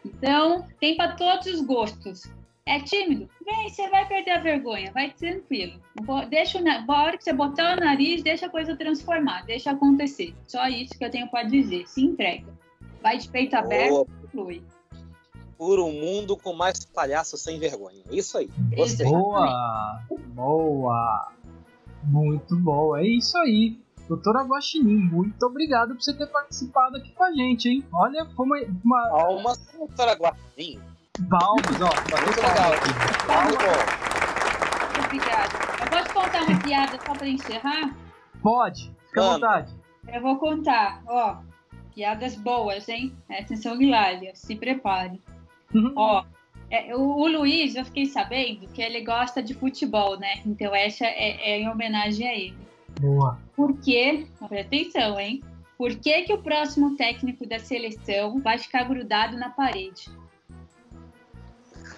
Então, tem para todos os gostos. É tímido? Vem, você vai perder a vergonha, vai tranquilo. A hora que você botar o nariz, deixa a coisa transformar, deixa acontecer. Só isso que eu tenho para dizer. Se entrega. Vai de peito aberto, flui.
Por um mundo com mais palhaços sem vergonha. Isso aí. Gostei.
Boa. Muito bom. É isso aí. Doutora Guaxinim, muito obrigado por você ter participado aqui com a gente, hein? Olha, foi uma...
Palmas, doutora Guaxinim.
Palmas, ó.
Muito legal.
Muito obrigada. Eu posso contar uma piada só para encerrar?
Pode, fica à vontade.
Eu vou contar, Piadas boas, hein? Essas são hilárias. Se prepare.
Uhum.
Ó, o Luiz, eu fiquei sabendo que ele gosta de futebol, né? Então essa é em homenagem a ele.
Boa.
Por quê? Presta atenção, hein? Por que o próximo técnico da seleção vai ficar grudado na parede?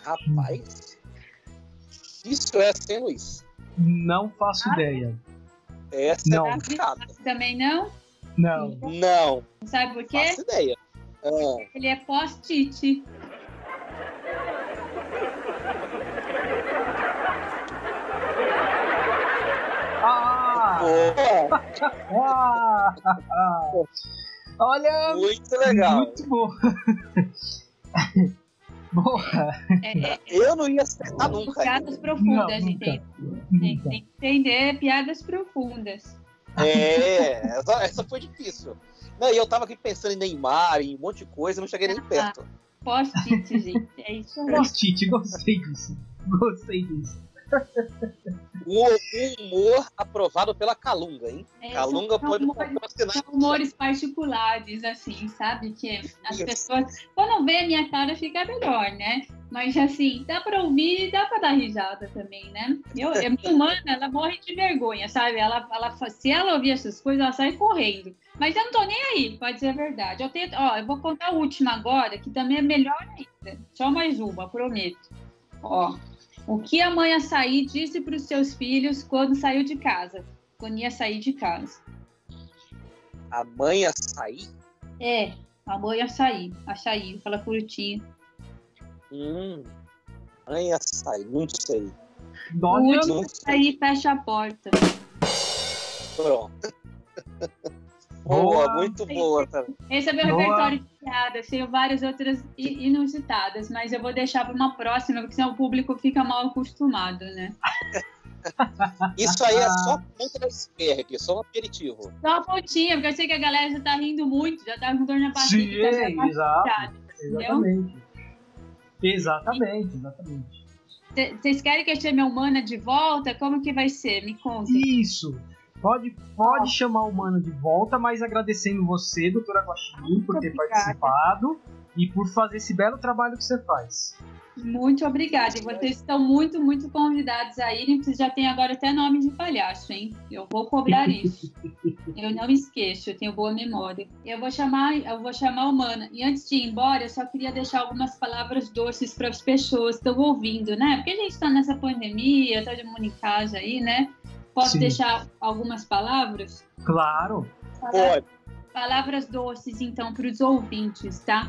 Rapaz, isso é sem Luiz.
Não faço ideia.
Essa
Não.
é complicada.
Também não?
Não.
Não,
Sabe por quê?
faço ideia.
Ele é post-it.
Boa,
Olha,
muito legal.
muito boa. Boa.
Eu não ia acertar nunca.
Piadas profundas,
Não,
entende?
nunca.
Tem que entender piadas profundas.
Essa foi difícil. Não, e eu tava aqui pensando em Neymar, em um monte de coisa, não cheguei nem perto.
Post-it, gente. É isso aí.
Post-it, gostei disso. Gostei disso.
O humor aprovado pela Calunga, hein? Calunga pode patrocinar.
São humores particulares, assim, sabe? Que as pessoas, quando vê a minha cara, fica melhor, né? Mas, assim, dá pra ouvir e dá pra dar risada também, né? A minha irmã, ela morre de vergonha, sabe? Se ela ouvir essas coisas, ela sai correndo. Mas eu não tô nem aí, pode ser a verdade. Eu vou contar a última agora, que também é melhor ainda. Só mais uma, prometo. Ó. O que a mãe Açaí disse para os seus filhos quando saiu de casa? Quando ia sair de casa.
A mãe Açaí?
A mãe Açaí. Açaí, aquela frutinha.
Mãe Açaí, não sei.
O último Açaí fecha a porta.
Pronto. Boa, muito boa também.
Esse é meu repertório de piadas. Tenho várias outras inusitadas, mas eu vou deixar para uma próxima, porque senão o público fica mal acostumado, né?
Isso aí é só a ponta do iceberg, só um aperitivo.
Só a pontinha, porque eu sei que a galera já tá rindo muito, já tá com dor na
Sim,
barriga.
Exatamente.
Vocês querem que eu chame a Humana de volta? Como que vai ser? Me conta.
Isso. Pode chamar o Mano de volta, mas agradecendo você, doutora Guaxinim, por ter participado e por fazer esse belo trabalho que você faz.
Muito obrigada. E vocês estão muito, muito convidados a irem. Vocês já têm agora até nome de palhaço, hein? Eu vou cobrar isso. Eu não esqueço, eu tenho boa memória. Eu vou chamar a Humana. E antes de ir embora, eu só queria deixar algumas palavras doces para as pessoas que estão ouvindo, né? Porque a gente está nessa pandemia, todo mundo em casa aí, né? Posso deixar algumas palavras?
Claro.
Pode.
Palavras doces, então, para os ouvintes, tá?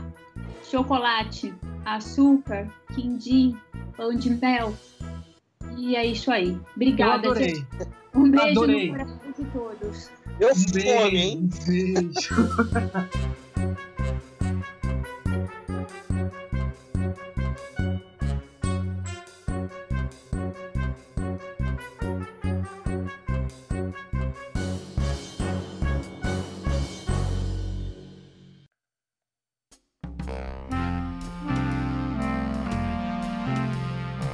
Chocolate, açúcar, quindim, pão de mel. E é isso aí. Obrigada,
Eu adorei.
gente. Um beijo
Adorei.
no coração de todos.
Eu fome, hein?
Um beijo.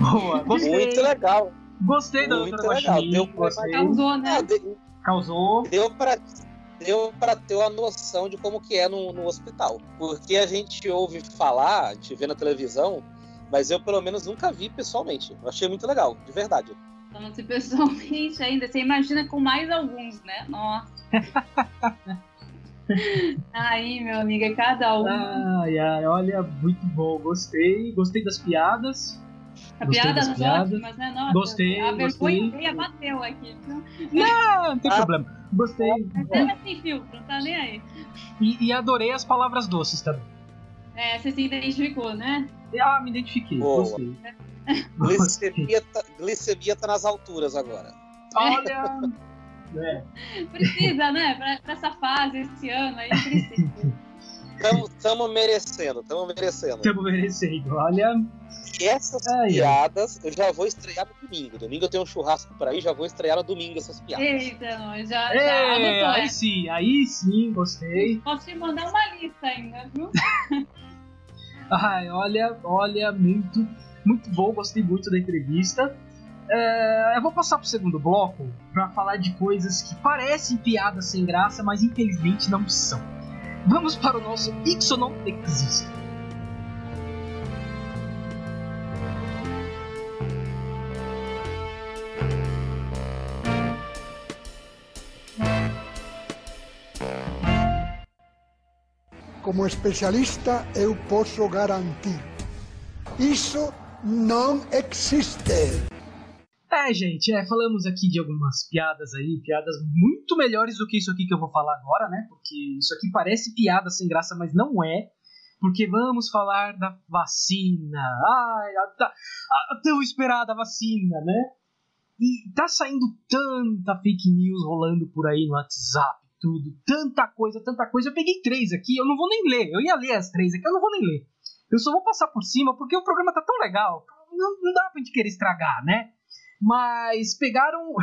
Boa, gostei.
Muito legal.
Gostei da
Muito
doutora
legal.
Guaxinim.
Causou, né?
Causou.
Deu pra ter uma noção de como que é no hospital. Porque a gente ouve falar, a gente vê na televisão, mas eu pelo menos nunca vi pessoalmente. Eu achei muito legal, de verdade.
Então, se pessoalmente ainda, você imagina com mais alguns, né? Nossa. Aí, meu amigo, é cada um.
Ai, olha, muito bom. Gostei das piadas.
Piadas ótimas, né? Nossa,
Gostei.
A vergonha bateu aqui.
Não tem problema. Gostei.
Até sem filtro, não tá nem aí.
E adorei as palavras doces também.
Você se identificou, né?
Me identifiquei.
Boa.
Gostei.
Glicemia tá nas alturas agora.
Olha.
Precisa, né? Pra essa fase, esse ano aí, precisa.
Estamos merecendo.
Olha.
E essas piadas eu já vou estrear no domingo. Domingo eu tenho um churrasco por aí, já vou estrear no domingo essas piadas.
Eita, nós já anotou.
Aí sim, gostei.
Posso te mandar uma lista ainda, viu?
Ai, olha, muito bom, gostei muito da entrevista. Eu vou passar pro segundo bloco pra falar de coisas que parecem piadas sem graça, mas infelizmente não são. Vamos para o nosso Isso Não Existe.
Como especialista, eu posso garantir: isso não existe.
Gente, falamos aqui de algumas piadas aí, piadas muito melhores do que isso aqui que eu vou falar agora, né? Porque isso aqui parece piada sem graça, mas não é. Porque vamos falar da vacina. Ai, a tão esperada vacina, né? E tá saindo tanta fake news rolando por aí no WhatsApp, tudo. Tanta coisa. Eu peguei 3 aqui, eu não vou nem ler. Eu ia ler as 3 aqui, eu não vou nem ler. Eu só vou passar por cima porque o programa tá tão legal. Não dá pra gente querer estragar, né? Mas pegaram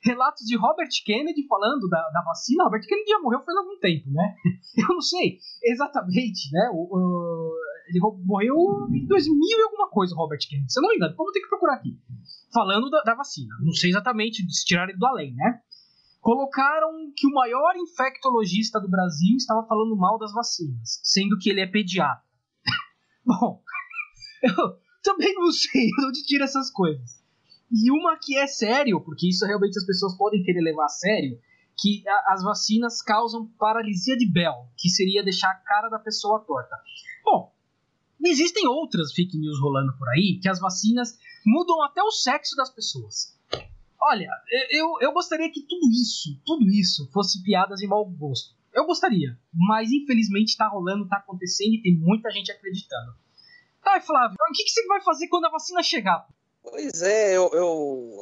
relatos de Robert Kennedy falando da vacina. Robert Kennedy já morreu faz algum tempo, né? Eu não sei exatamente, né? Ele morreu em 2000 e alguma coisa, Robert Kennedy. Se eu não me engano, vamos ter que procurar aqui. Falando da vacina. Não sei exatamente, se tiraram ele do além, né? Colocaram que o maior infectologista do Brasil estava falando mal das vacinas, sendo que ele é pediatra. Bom, eu também não sei de onde tira essas coisas. E uma que é sério, porque isso realmente as pessoas podem querer levar a sério, que as vacinas causam paralisia de Bell, que seria deixar a cara da pessoa torta. Bom, existem outras fake news rolando por aí, que as vacinas mudam até o sexo das pessoas. Olha, eu gostaria que tudo isso fosse piadas de mau gosto. Eu gostaria, mas infelizmente tá rolando, tá acontecendo e tem muita gente acreditando. Ai, Flávio, o que você vai fazer quando a vacina chegar?
Pois é,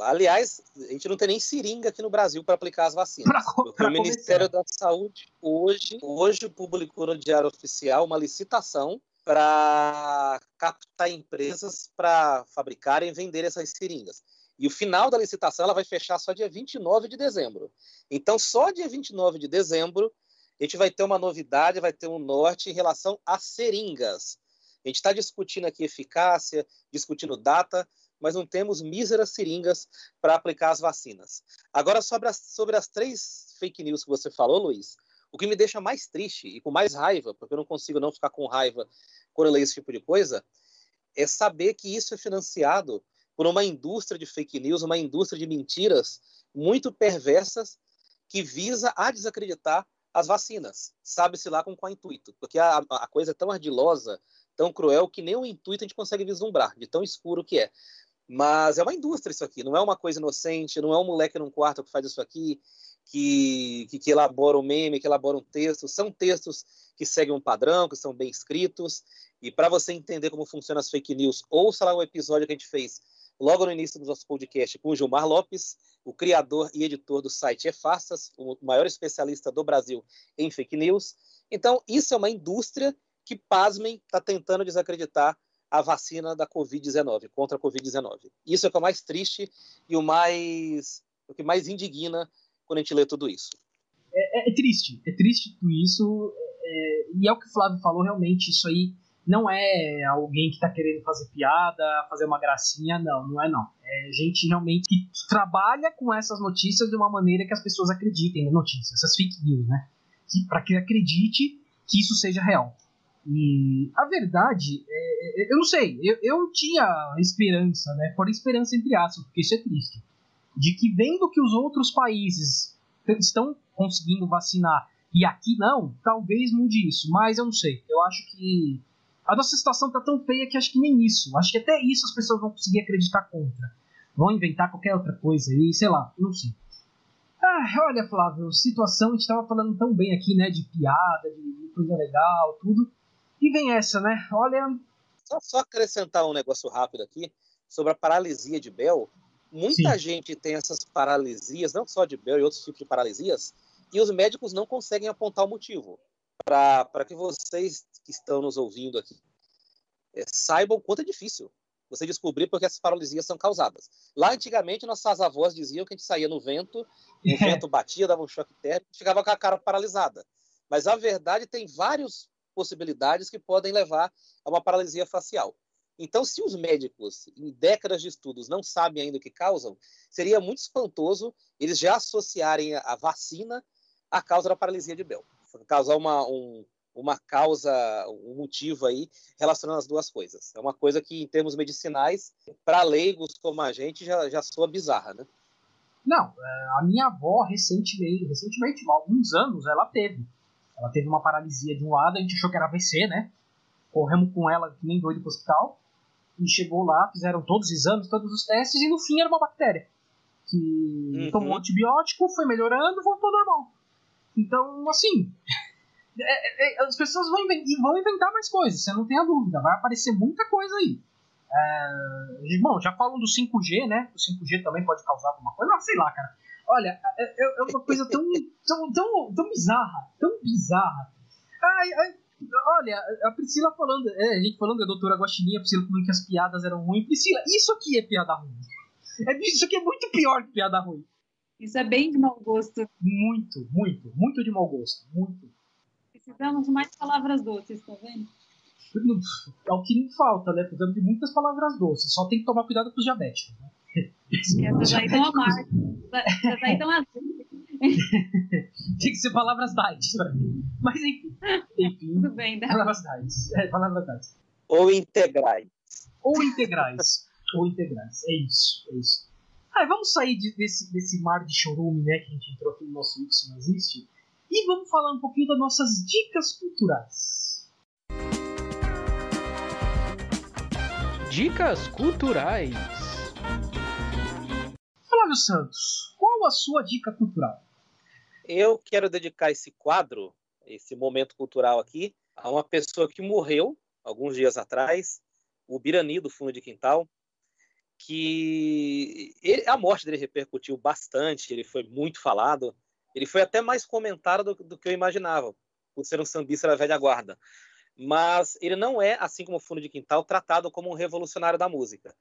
aliás, a gente não tem nem seringa aqui no Brasil para aplicar as vacinas. Porque o Ministério da Saúde hoje publicou no Diário Oficial uma licitação para captar empresas para fabricarem e vender essas seringas. E o final da licitação ela vai fechar só dia 29 de dezembro. Então, só dia 29 de dezembro, a gente vai ter uma novidade, vai ter um norte em relação a seringas. A gente está discutindo aqui eficácia, discutindo data, mas não temos míseras seringas para aplicar as vacinas. Agora, sobre as 3 fake news que você falou, Luiz, o que me deixa mais triste e com mais raiva, porque eu não consigo não ficar com raiva quando eu leio esse tipo de coisa, é saber que isso é financiado por uma indústria de fake news, uma indústria de mentiras muito perversas que visa a desacreditar as vacinas. Sabe-se lá com qual intuito, porque a coisa é tão ardilosa, tão cruel, que nem o intuito a gente consegue vislumbrar, de tão escuro que é. Mas é uma indústria isso aqui, não é uma coisa inocente, não é um moleque num quarto que faz isso aqui, que elabora um meme, que elabora um texto. São textos que seguem um padrão, que são bem escritos. E para você entender como funcionam as fake news, ouça lá o episódio que a gente fez logo no início do nosso podcast com o Gilmar Lopes, o criador e editor do site E-Farsas, o maior especialista do Brasil em fake news. Então, isso é uma indústria que, pasmem, está tentando desacreditar a vacina da Covid-19, contra a Covid-19. Isso é o que é mais triste e o que mais indigna quando a gente lê tudo isso.
É triste tudo isso, e é o que o Flávio falou, realmente, isso aí não é alguém que está querendo fazer piada, fazer uma gracinha, não é não. É gente realmente que trabalha com essas notícias de uma maneira que as pessoas acreditem nas notícias, essas fake news, né? Para que acredite que isso seja real. E a verdade, eu não sei, eu tinha esperança, né? Por esperança entre aspas, porque isso é triste, de que vendo que os outros países estão conseguindo vacinar e aqui não, talvez mude isso, mas eu não sei. Eu acho que a nossa situação tá tão feia que acho que nem isso. Acho que até isso as pessoas vão conseguir acreditar contra. Vão inventar qualquer outra coisa aí, sei lá, não sei. Olha, Flávio, situação, a gente tava falando tão bem aqui, né, de piada, de coisa legal, tudo. E vem essa, né? Olha...
Só acrescentar um negócio rápido aqui sobre a paralisia de Bell. Muita gente tem essas paralisias, não só de Bell e outros tipos de paralisias, e os médicos não conseguem apontar o motivo. Para que vocês que estão nos ouvindo aqui saibam o quanto é difícil você descobrir porque essas paralisias são causadas. Lá, antigamente, nossas avós diziam que a gente saía no vento, o vento batia, dava um choque térmico, ficava com a cara paralisada. Mas, a verdade, tem várias possibilidades que podem levar a uma paralisia facial. Então, se os médicos, em décadas de estudos, não sabem ainda o que causam, seria muito espantoso eles já associarem a vacina à causa da paralisia de Bell. causar uma causa, um motivo aí relacionando as duas coisas. É uma coisa que, em termos medicinais, para leigos como a gente, já soa bizarra, né?
Não, a minha avó, recentemente, há alguns anos, ela teve uma paralisia de um lado, a gente achou que era AVC, né? Corremos com ela que nem doido pro hospital, e chegou lá, fizeram todos os exames, todos os testes, e no fim era uma bactéria. Que tomou um antibiótico, foi melhorando, voltou ao normal. Então, assim, as pessoas vão inventar mais coisas, você não tem a dúvida, vai aparecer muita coisa aí. Bom, já falam do 5G, né? O 5G também pode causar alguma coisa, sei lá, cara. Olha, é uma coisa tão bizarra, tão bizarra. Olha, a Priscila falando, a gente falando da doutora Guaxinim, a Priscila falando que as piadas eram ruins. Priscila, isso aqui é piada ruim. Isso aqui é muito pior que piada ruim.
Isso é bem de mau gosto.
Muito de mau gosto. Muito.
Precisamos mais palavras doces, tá vendo?
É o que não falta, né? Precisamos de muitas palavras doces. Só tem que tomar cuidado com os diabéticos, né?
Essas aí estão amargas. Essas aí estão azuis.
Tem que ser palavras diet pra mim. Mas enfim.
Tudo bem, dá.
Palavras diet. Palavras diet.
Ou integrais.
É isso. Vamos sair desse mar de chorume, né, que a gente entrou aqui no nosso Isso Não Existe, e vamos falar um pouquinho das nossas dicas culturais.
Dicas culturais.
Flávio Santos, qual a sua dica cultural?
Eu quero dedicar esse quadro, esse momento cultural aqui, a uma pessoa que morreu alguns dias atrás, o Birani, do Fundo de Quintal, que a morte dele repercutiu bastante, ele foi muito falado, ele foi até mais comentado do que eu imaginava, por ser um sambista da velha guarda. Mas ele não é, assim como o Fundo de Quintal, tratado como um revolucionário da música.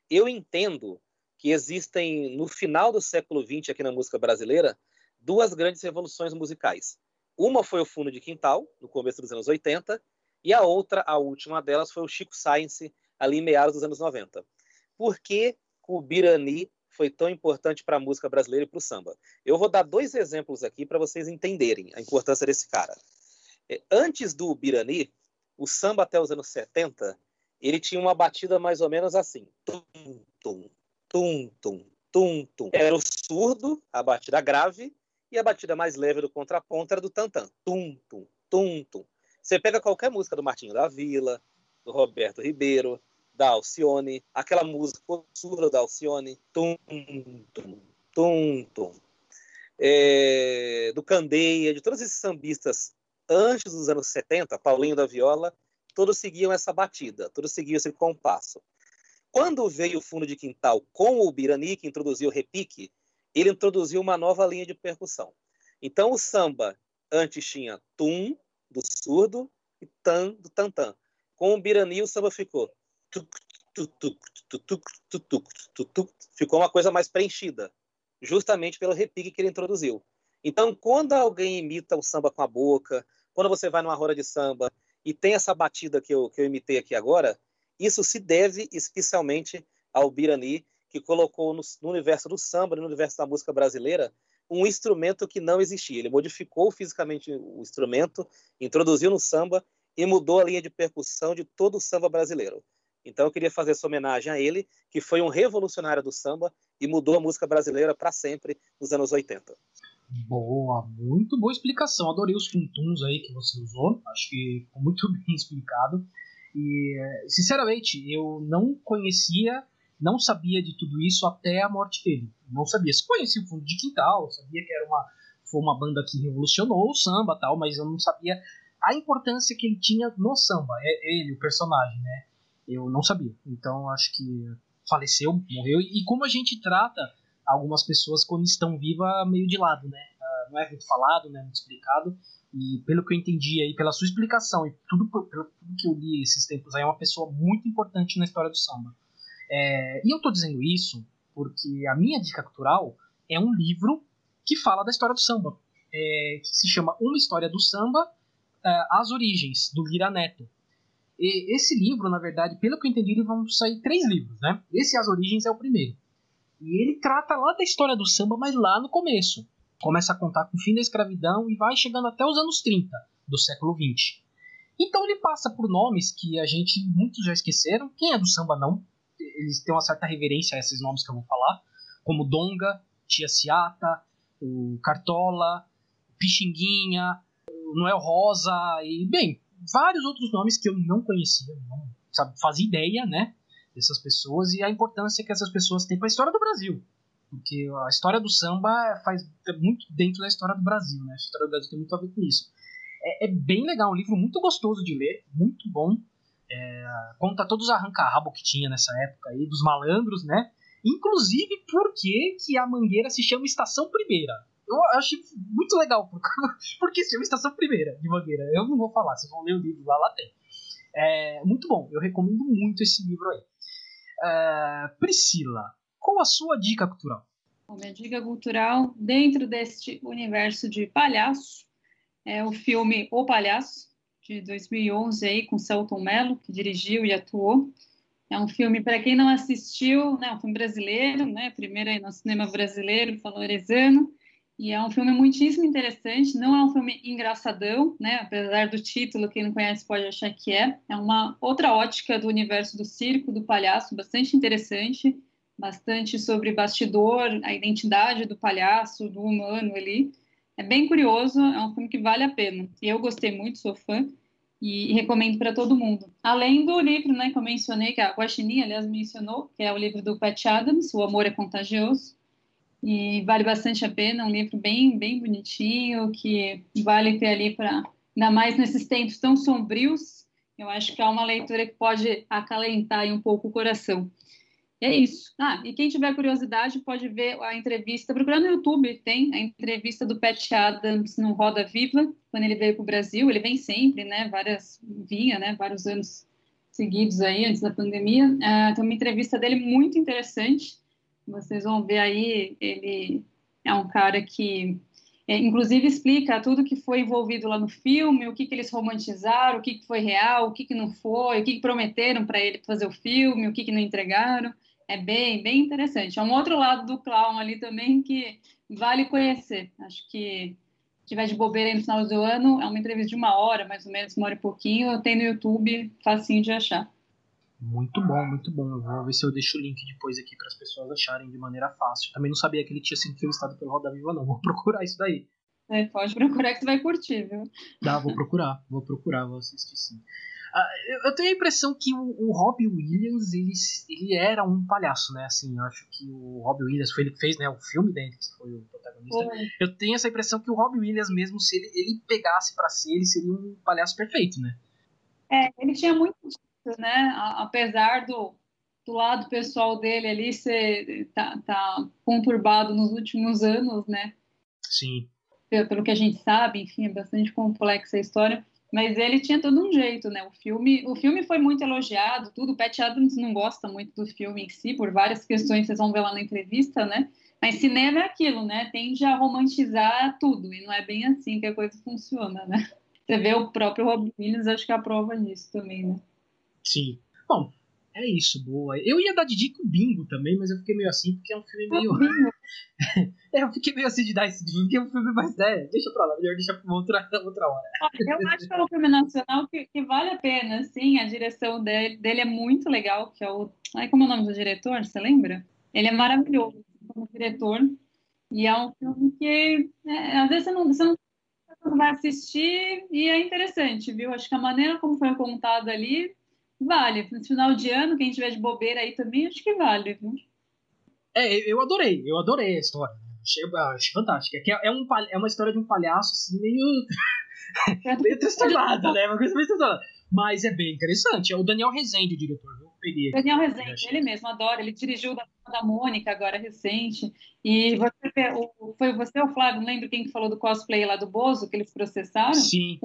Eu entendo que existem, no final do século XX, aqui na música brasileira, duas grandes revoluções musicais. Uma foi o Fundo de Quintal, no começo dos anos 80, e a outra, a última delas, foi o Chico Science, ali em meados dos anos 90. Por que o Birani foi tão importante para a música brasileira e para o samba? Eu vou dar dois exemplos aqui para vocês entenderem a importância desse cara. Antes do Birani, o samba até os anos 70, ele tinha uma batida mais ou menos assim. Tum, tum, tum, tum, tum, tum. Era o surdo, a batida grave, e a batida mais leve do contraponto era do tantã. Tum, tum, tum, tum. Você pega qualquer música do Martinho da Vila, do Roberto Ribeiro, da Alcione, aquela música surda da Alcione, tum, tum, tum, tum. Do Candeia, de todos esses sambistas antes dos anos 70, Paulinho da Viola, todos seguiam essa batida, todos seguiam esse compasso. Quando veio o Fundo de Quintal com o Birani, que introduziu o repique, ele introduziu uma nova linha de percussão. Então o samba antes tinha tum, do surdo, e tan, do tantã. Com o Birani o samba ficou ficou uma coisa mais preenchida, justamente pelo repique que ele introduziu. Então, quando alguém imita o samba com a boca, quando você vai numa roda de samba e tem essa batida que eu imitei aqui agora, isso se deve especialmente ao Birani, que colocou no universo do samba, no universo da música brasileira, um instrumento que não existia. Ele modificou fisicamente o instrumento, introduziu no samba e mudou a linha de percussão de todo o samba brasileiro. Então eu queria fazer essa homenagem a ele, que foi um revolucionário do samba e mudou a música brasileira para sempre nos anos 80.
Boa, muito boa explicação. Adorei os tuntuns aí que você usou. Acho que ficou muito bem explicado. E, sinceramente, eu não conhecia, não sabia de tudo isso até a morte dele. Não sabia. Conhecia o Fundo de Quintal, sabia que foi uma banda que revolucionou o samba e tal, mas eu não sabia a importância que ele tinha no samba. Ele, o personagem, né? Eu não sabia. Então, acho que faleceu, morreu. E como a gente trata algumas pessoas quando estão vivas meio de lado, né? Não é muito falado, não é muito explicado. E pelo que eu entendi aí, pela sua explicação e tudo que eu li esses tempos aí, é uma pessoa muito importante na história do samba. E eu tô dizendo isso porque a minha dica cultural é um livro que fala da história do samba. Que se chama Uma História do Samba, As Origens, do Lira Neto. E esse livro, na verdade, pelo que eu entendi, vão sair 3 livros, né? Esse As Origens é o primeiro. E ele trata lá da história do samba, mas lá no começo. começa a contar com o fim da escravidão e vai chegando até os anos 30 do século XX. Então ele passa por nomes que muitos já esqueceram. Quem é do samba não. Eles têm uma certa reverência a esses nomes que eu vou falar, como Donga, Tia Ciata, o Cartola, Pixinguinha, o Noel Rosa e, bem, vários outros nomes que eu não conhecia, não fazia ideia, né, dessas pessoas e a importância que essas pessoas têm para a história do Brasil. Porque a história do samba faz muito dentro da história do Brasil, né? A história do Brasil tem muito a ver com isso. É bem legal, um livro muito gostoso de ler, muito bom. Conta todos os arranca-rabo que tinha nessa época aí, dos malandros, né? Inclusive porque que a Mangueira se chama Estação Primeira. Eu achei muito legal, porque se chama Estação Primeira de Mangueira. Eu não vou falar, vocês vão ler o livro, lá tem. Muito bom, eu recomendo muito esse livro aí. Priscila, qual a sua dica cultural?
Bom, minha dica cultural, dentro deste universo de palhaço, é o filme O Palhaço, de 2011, aí, com Selton Mello, que dirigiu e atuou. É um filme, para quem não assistiu, né, um filme brasileiro, né, primeiro aí no cinema brasileiro, valorizando, e é um filme muitíssimo interessante, não é um filme engraçadão, né, apesar do título, quem não conhece pode achar que é uma outra ótica do universo do circo, do palhaço, bastante interessante, bastante sobre bastidor, a identidade do palhaço, do humano ali, é bem curioso, é um filme que vale a pena, e eu gostei muito, sou fã, e recomendo para todo mundo. Além do livro, né, que eu mencionei, que a Guaxinim, aliás, mencionou, que é o livro do Pat Adams, O Amor é Contagioso, e vale bastante a pena, um livro bem, bem bonitinho, que vale ter ali para, ainda mais nesses tempos tão sombrios, eu acho que é uma leitura que pode acalentar aí um pouco o coração. É isso. E quem tiver curiosidade pode ver a entrevista, procurando no YouTube, tem a entrevista do Pat Adams no Roda Viva, quando ele veio para o Brasil. Ele vem sempre, né? Vinha, né? Vários anos seguidos aí, antes da pandemia. Tem uma entrevista dele muito interessante. Vocês vão ver aí, ele é um cara que, inclusive, explica tudo que foi envolvido lá no filme, o que eles romantizaram, o que foi real, o que não foi, o que prometeram para ele fazer o filme, o que não entregaram. É bem, bem interessante. É um outro lado do clown ali também que vale conhecer. Acho que se tiver de bobeira aí no final do ano, é uma entrevista de 1 hora, mais ou menos, 1 hora e pouquinho. Tem no YouTube, facinho de achar.
Muito bom, muito bom. Eu vou ver se eu deixo o link depois aqui para as pessoas acharem de maneira fácil. Também não sabia que ele tinha sido entrevistado pelo Roda Viva, não. Vou procurar isso daí.
Pode procurar que você vai curtir, viu?
Vou assistir sim. Eu tenho a impressão que o Robin Williams, ele era um palhaço, né? Assim, eu acho que o Robin Williams foi ele que fez, né, o filme dele, que foi o protagonista. Eu tenho essa impressão que o Robin Williams mesmo, se ele pegasse pra ser, ele seria um palhaço perfeito, né?
Ele tinha muito disso, né? Apesar do lado pessoal dele ali tá conturbado nos últimos anos, né?
Sim.
Pelo que a gente sabe, enfim, é bastante complexa a história, mas ele tinha todo um jeito, né? O filme foi muito elogiado, tudo. O Pat Adams não gosta muito do filme em si, por várias questões, vocês vão ver lá na entrevista, né? Mas cinema é aquilo, né? Tende a romantizar tudo, e não é bem assim que a coisa funciona, né? Você vê o próprio Robin Williams, acho que é a prova disso também, né?
Sim. Bom, é isso, boa. Eu ia dar de dica o Bingo também, mas eu fiquei meio assim, porque é um filme meio... eu fiquei meio assim de dar esse Bingo, porque é um filme mais... deixa pra lá, melhor deixar pra outra hora.
Eu acho que é um filme nacional que vale a pena, sim. A direção dele é muito legal, que é o... como é o nome do diretor, você lembra? Ele é maravilhoso como diretor. E é um filme que, às vezes, você não vai assistir e é interessante, viu? Acho que a maneira como foi contada ali vale. No final de ano, quem tiver de bobeira aí também, acho que vale, viu?
Eu adorei a história. Achei fantástica. É uma história de um palhaço, assim, meio transtornada, né? Uma coisa meio transtornada. Mas é bem interessante. É o Daniel Rezende, o diretor. Eu peguei aqui.
Daniel Rezende, ele mesmo, adora. Ele dirigiu da Mônica, agora recente. E foi você ou o Flávio, não lembro quem falou do cosplay lá do Bozo, que eles processaram?
Sim.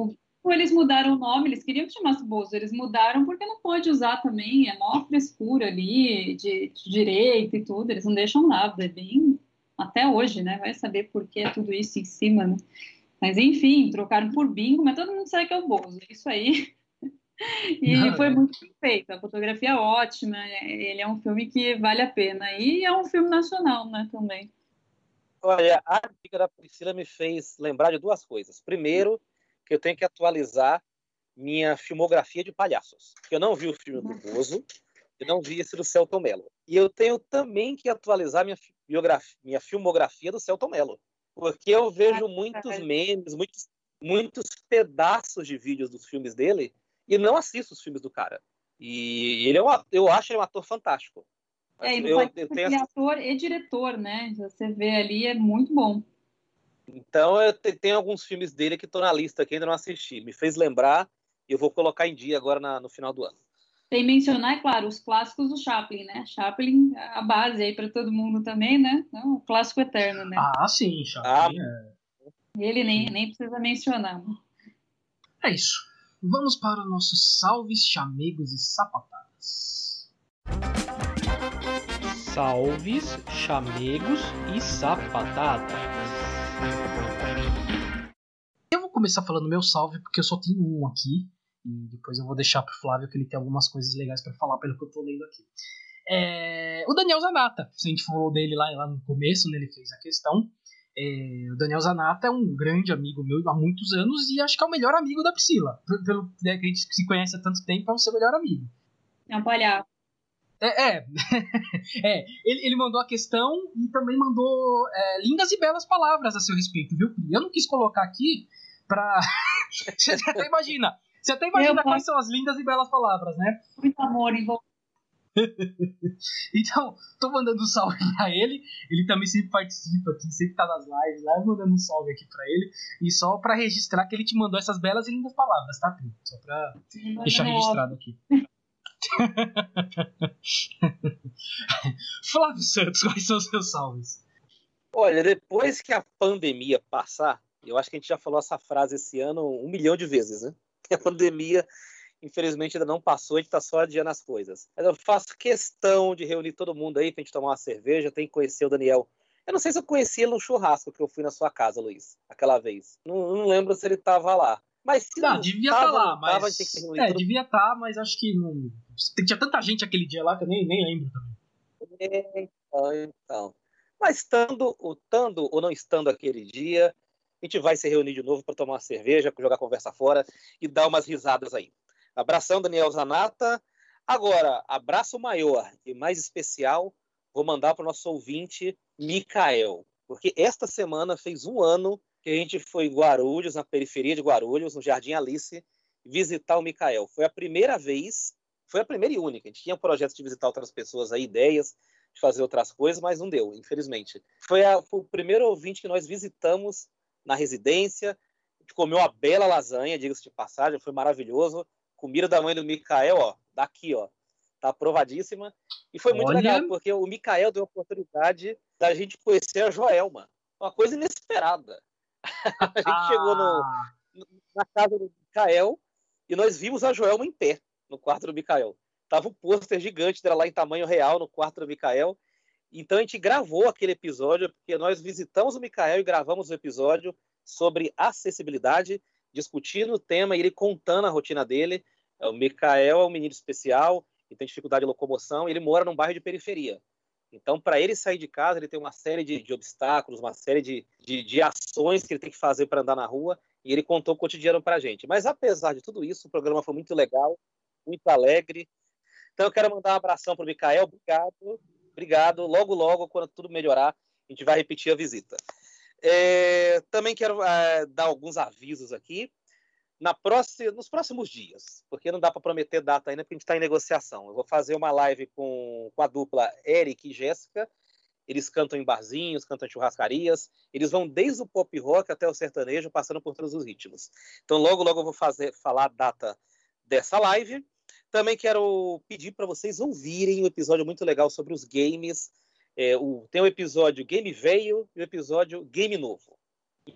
Eles mudaram o nome, eles queriam que chamasse Bozo, eles mudaram porque não pode usar também, é maior frescura ali, de direito e tudo, eles não deixam nada, é bem... Até hoje, né? Vai saber por que é tudo isso em cima, né? Mas, enfim, trocaram por Bingo, mas todo mundo sabe que é o Bozo, é isso aí. E foi muito bem feito, a fotografia é ótima, ele é um filme que vale a pena. E é um filme nacional, né, também.
Olha, a dica da Priscila me fez lembrar de duas coisas. Primeiro, que eu tenho que atualizar minha filmografia de palhaços. Eu não vi o filme do Bozo, eu não vi esse do Selton Mello. E eu tenho também que atualizar minha filmografia do Selton Mello. Porque eu vejo muitos memes, muitos pedaços de vídeos dos filmes dele e não assisto os filmes do cara. E ele eu acho ele um ator fantástico.
E ele é ator e diretor, né? Você vê ali, é muito bom.
Então eu tenho alguns filmes dele que estão na lista que ainda não assisti. Me fez lembrar e eu vou colocar em dia agora no final do ano.
Sem mencionar, é claro, os clássicos do Chaplin, né? Chaplin, a base aí para todo mundo também, né? Então, o clássico eterno, né?
Ah, sim, Chaplin.
Ele nem precisa mencionar.
É isso. Vamos para os nossos salves, chamegos e sapatadas. Salves, chamegos e sapatadas. Eu vou começar falando meu salve porque eu só tenho um aqui. E depois eu vou deixar pro Flávio que ele tem algumas coisas legais para falar pelo que eu tô lendo aqui. O Daniel Zanata, a gente falou dele lá no começo, né, ele fez a questão. O Daniel Zanata é um grande amigo meu há muitos anos e acho que é o melhor amigo da Priscila. Pelo que a gente se conhece há tanto tempo, é o seu melhor amigo.
É um palhaço.
Ele mandou a questão e também mandou lindas e belas palavras a seu respeito, viu? Eu não quis colocar aqui pra... Você até imagina quais são as lindas e belas palavras, né?
Muito amor envolvido.
Então, tô mandando um salve pra ele. Ele também sempre participa aqui, sempre tá nas lives lá, mandando um salve aqui pra ele. E só pra registrar que ele te mandou essas belas e lindas palavras, tá, Pri? Só pra deixar registrado aqui. Flávio Santos, quais são os seus salves?
Olha, depois que a pandemia passar, eu acho que a gente já falou essa frase esse ano 1 milhão de vezes, né? A pandemia, infelizmente, ainda não passou, a gente tá só adiando as coisas. Mas eu faço questão de reunir todo mundo aí pra gente tomar uma cerveja, tem que conhecer o Daniel. Eu não sei se eu conheci ele no churrasco que eu fui na sua casa, Luiz, aquela vez. Não lembro se ele tava lá. Mas se não
devia estar lá, mas...
a gente tem que reunir
devia estar, mas acho que não... Tinha tanta gente aquele dia lá que eu nem lembro também.
Então. Mas estando ou não estando aquele dia, a gente vai se reunir de novo para tomar uma cerveja, jogar a conversa fora e dar umas risadas aí. Abração, Daniel Zanata. Agora, abraço maior e mais especial, vou mandar para o nosso ouvinte, Mikael. Porque esta semana fez 1 ano que a gente foi em Guarulhos, na periferia de Guarulhos, no Jardim Alice, visitar o Mikael. Foi a primeira vez, foi a primeira e única. A gente tinha um projeto de visitar outras pessoas aí, ideias, de fazer outras coisas, mas não deu, infelizmente. Foi o primeiro ouvinte que nós visitamos na residência. A gente comeu uma bela lasanha, diga-se de passagem, foi maravilhoso. Comida da mãe do Mikael, ó, daqui, ó. Tá aprovadíssima. E foi muito legal, porque o Mikael deu a oportunidade da gente conhecer a Joelma. Uma coisa inesperada. A gente chegou na casa do Mikael e nós vimos a Joelma em pé no quarto do Mikael. Tava um pôster gigante dela lá em tamanho real no quarto do Mikael. Então a gente gravou aquele episódio, porque nós visitamos o Mikael e gravamos o episódio sobre acessibilidade, discutindo o tema e ele contando a rotina dele. O Mikael é um menino especial, ele tem dificuldade de locomoção, e ele mora num bairro de periferia. Então, para ele sair de casa, ele tem uma série de obstáculos, uma série de ações que ele tem que fazer para andar na rua, e ele contou o cotidiano para a gente. Mas, apesar de tudo isso, o programa foi muito legal, muito alegre. Então, eu quero mandar um abração para o Mikael. Obrigado. Logo, logo, quando tudo melhorar, a gente vai repetir a visita. Também quero dar alguns avisos aqui. Nos próximos dias, porque não dá para prometer data ainda, porque a gente está em negociação. Eu vou fazer uma live com a dupla Eric e Jéssica. Eles cantam em barzinhos, cantam em churrascarias. Eles vão desde o pop rock até o sertanejo, passando por todos os ritmos. Então, logo, logo eu vou falar a data dessa live. Também quero pedir para vocês ouvirem um episódio muito legal sobre os games. Tem o episódio Game Veio e o episódio Game Novo.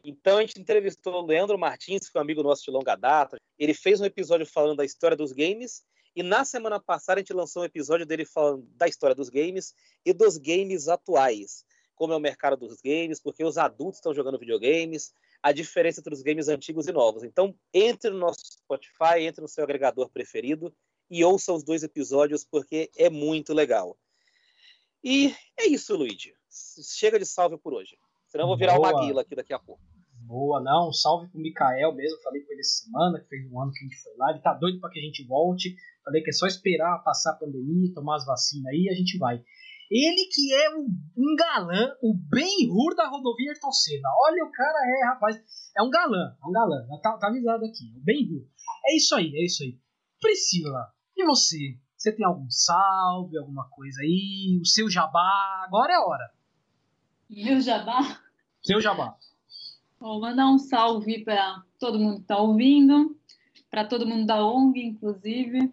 Então a gente entrevistou o Leandro Martins, que é um amigo nosso de longa data. Ele fez um episódio falando da história dos games, e na semana passada a gente lançou um episódio dele falando da história dos games e dos games atuais. Como é o mercado dos games, porque os adultos estão jogando videogames, a diferença entre os games antigos e novos. Então entre no nosso Spotify, entre no seu agregador preferido e ouça os 2 episódios, porque é muito legal. E é isso, Luigi. Chega de salve por hoje. Senão eu vou virar o Maguila aqui daqui a pouco.
Boa, não. Salve pro Mikael mesmo. Falei com ele essa semana, que fez um ano que a gente foi lá. Ele tá doido pra que a gente volte. Falei que é só esperar passar a pandemia, tomar as vacinas aí e a gente vai. Ele que é um galã, o Ben-Hur da rodovia Ayrton Senna. Olha, o cara rapaz, é um galã. Tá avisado aqui, o Ben-Hur. É isso aí. Priscila, e você? Você tem algum salve, alguma coisa aí? O seu jabá? Agora é a hora.
Meu jabá?
Seu jabá.
Vou mandar um salve para todo mundo que está ouvindo, para todo mundo da ONG, inclusive.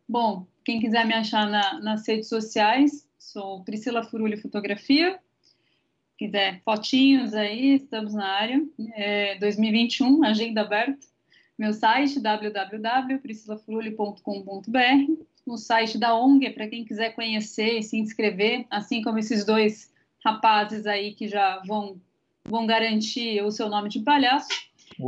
Bom, quem quiser me achar nas redes sociais, sou Priscila Furuli Fotografia. Quiser fotinhos aí, estamos na área. 2021, agenda aberta. Meu site, www.priscilafuruli.com.br. No site da ONG, para quem quiser conhecer e se inscrever, assim como esses dois rapazes aí que já vão garantir o seu nome de palhaço.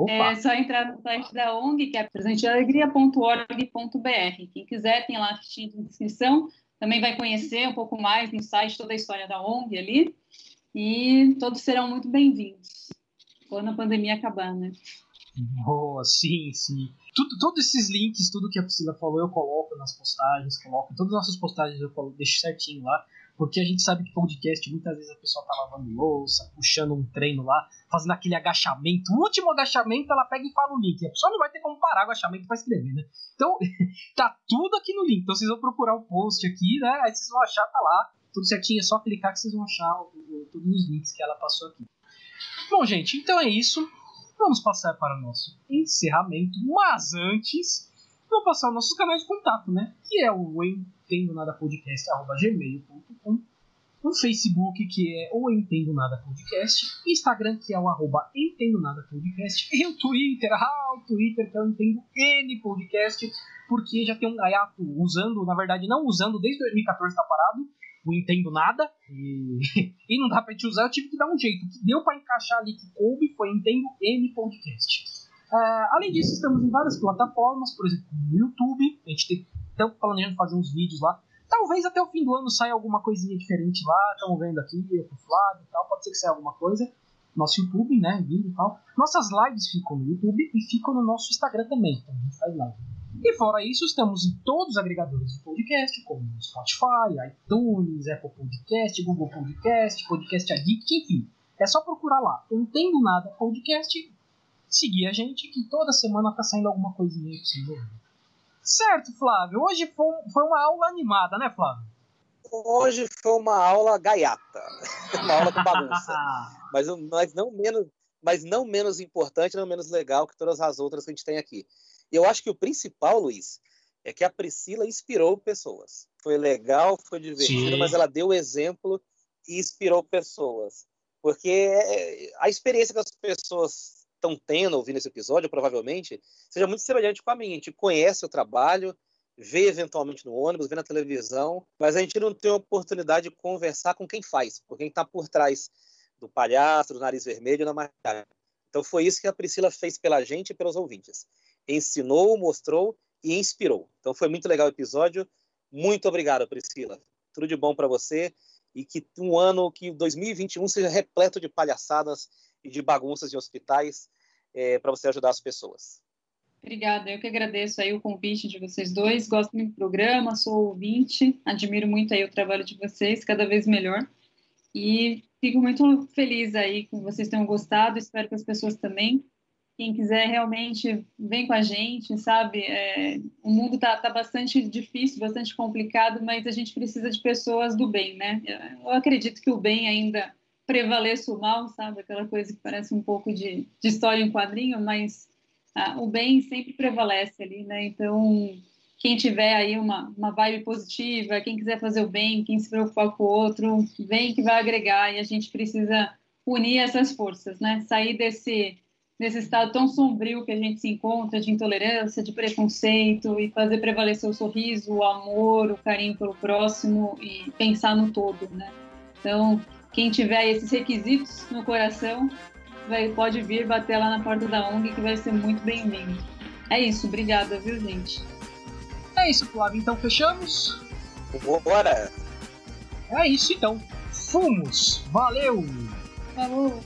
É só entrar no site da ONG, que é presentealegria.org.br. Quem quiser, tem lá a fichinha de inscrição. Também vai conhecer um pouco mais no site toda a história da ONG ali. E todos serão muito bem-vindos quando a pandemia acabar, né?
Boa, sim. Todos esses links, tudo que a Priscila falou, eu coloco nas postagens, todas as nossas postagens eu deixo certinho lá, porque a gente sabe que podcast, muitas vezes a pessoa tá lavando louça, puxando um treino lá, fazendo aquele agachamento, o último agachamento ela pega e fala o link, a pessoa não vai ter como parar o agachamento pra escrever, né? Então, tá tudo aqui no link, então vocês vão procurar o post aqui, né? Aí vocês vão achar, tá lá, tudo certinho, é só clicar que vocês vão achar todos os links que ela passou aqui. Bom, gente, então é isso. Vamos passar para o nosso encerramento, mas antes, vou passar os nossos canais de contato, né? Que é o entendonadapodcast@gmail.com, o Facebook, que é o Entendo Nada Podcast, Instagram, que é o @entendonadapodcast, e o Twitter, que é o Entendo N Podcast, porque já tem um gaiato usando, na verdade não usando, desde 2014 tá parado, o Entendo Nada, e não dá pra gente usar, eu tive que dar um jeito. O que deu pra encaixar ali que coube foi Entendo N Podcast. Além disso, estamos em várias plataformas, por exemplo, no YouTube, a gente está planejando fazer uns vídeos lá. Talvez até o fim do ano saia alguma coisinha diferente lá, estamos vendo aqui, eu com o Flávio e tal, pode ser que saia alguma coisa. Nosso YouTube, né, vídeo e tal. Nossas lives ficam no YouTube e ficam no nosso Instagram também, então a gente faz live. E fora isso, estamos em todos os agregadores de podcast, como Spotify, iTunes, Apple Podcast, Google Podcast, Podcast Addict, enfim. É só procurar lá, Entendo Nada Podcast, seguir a gente, que toda semana tá saindo alguma coisinha aí pra vocês ouvirem. Certo, Flávio? Hoje foi uma aula animada, né, Flávio?
Hoje foi uma aula gaiata, uma aula com bagunça. mas não menos importante, não menos legal que todas as outras que a gente tem aqui. E eu acho que o principal, Luiz, é que a Priscila inspirou pessoas. Foi legal, foi divertido, sim, mas ela deu exemplo e inspirou pessoas. Porque a experiência que as pessoas estão tendo ouvindo esse episódio, provavelmente, seja muito semelhante com a minha. A gente conhece o trabalho, vê eventualmente no ônibus, vê na televisão, mas a gente não tem a oportunidade de conversar com quem faz, com quem está por trás do palhaço, do nariz vermelho, na maquiagem. Então foi isso que a Priscila fez pela gente e pelos ouvintes. Ensinou, mostrou e inspirou. Então foi muito legal o episódio. Muito obrigado, Priscila. Tudo de bom para você e que um ano, que 2021 seja repleto de palhaçadas e de bagunças em hospitais para você ajudar as pessoas.
Obrigada, eu que agradeço aí o convite de vocês dois. Gosto muito do programa, sou ouvinte, admiro muito aí o trabalho de vocês, cada vez melhor. E fico muito feliz aí que vocês tenham gostado, espero que as pessoas também. Quem quiser realmente, vem com a gente, sabe? O mundo tá bastante difícil, bastante complicado, mas a gente precisa de pessoas do bem, né? Eu acredito que o bem ainda prevaleça o mal, sabe? Aquela coisa que parece um pouco de história em quadrinho, mas o bem sempre prevalece ali, né? Então, quem tiver aí uma vibe positiva, quem quiser fazer o bem, quem se preocupar com o outro, vem que vai agregar e a gente precisa unir essas forças, né? Sair desse estado tão sombrio que a gente se encontra, de intolerância, de preconceito, e fazer prevalecer o sorriso, o amor, o carinho pelo próximo e pensar no todo, né? Então, quem tiver esses requisitos no coração, pode vir bater lá na porta da ONG, que vai ser muito bem-vindo. É isso, obrigada, viu, gente?
É isso, Flávio, então fechamos?
Bora!
É isso, então. Fomos! Valeu!
Falou!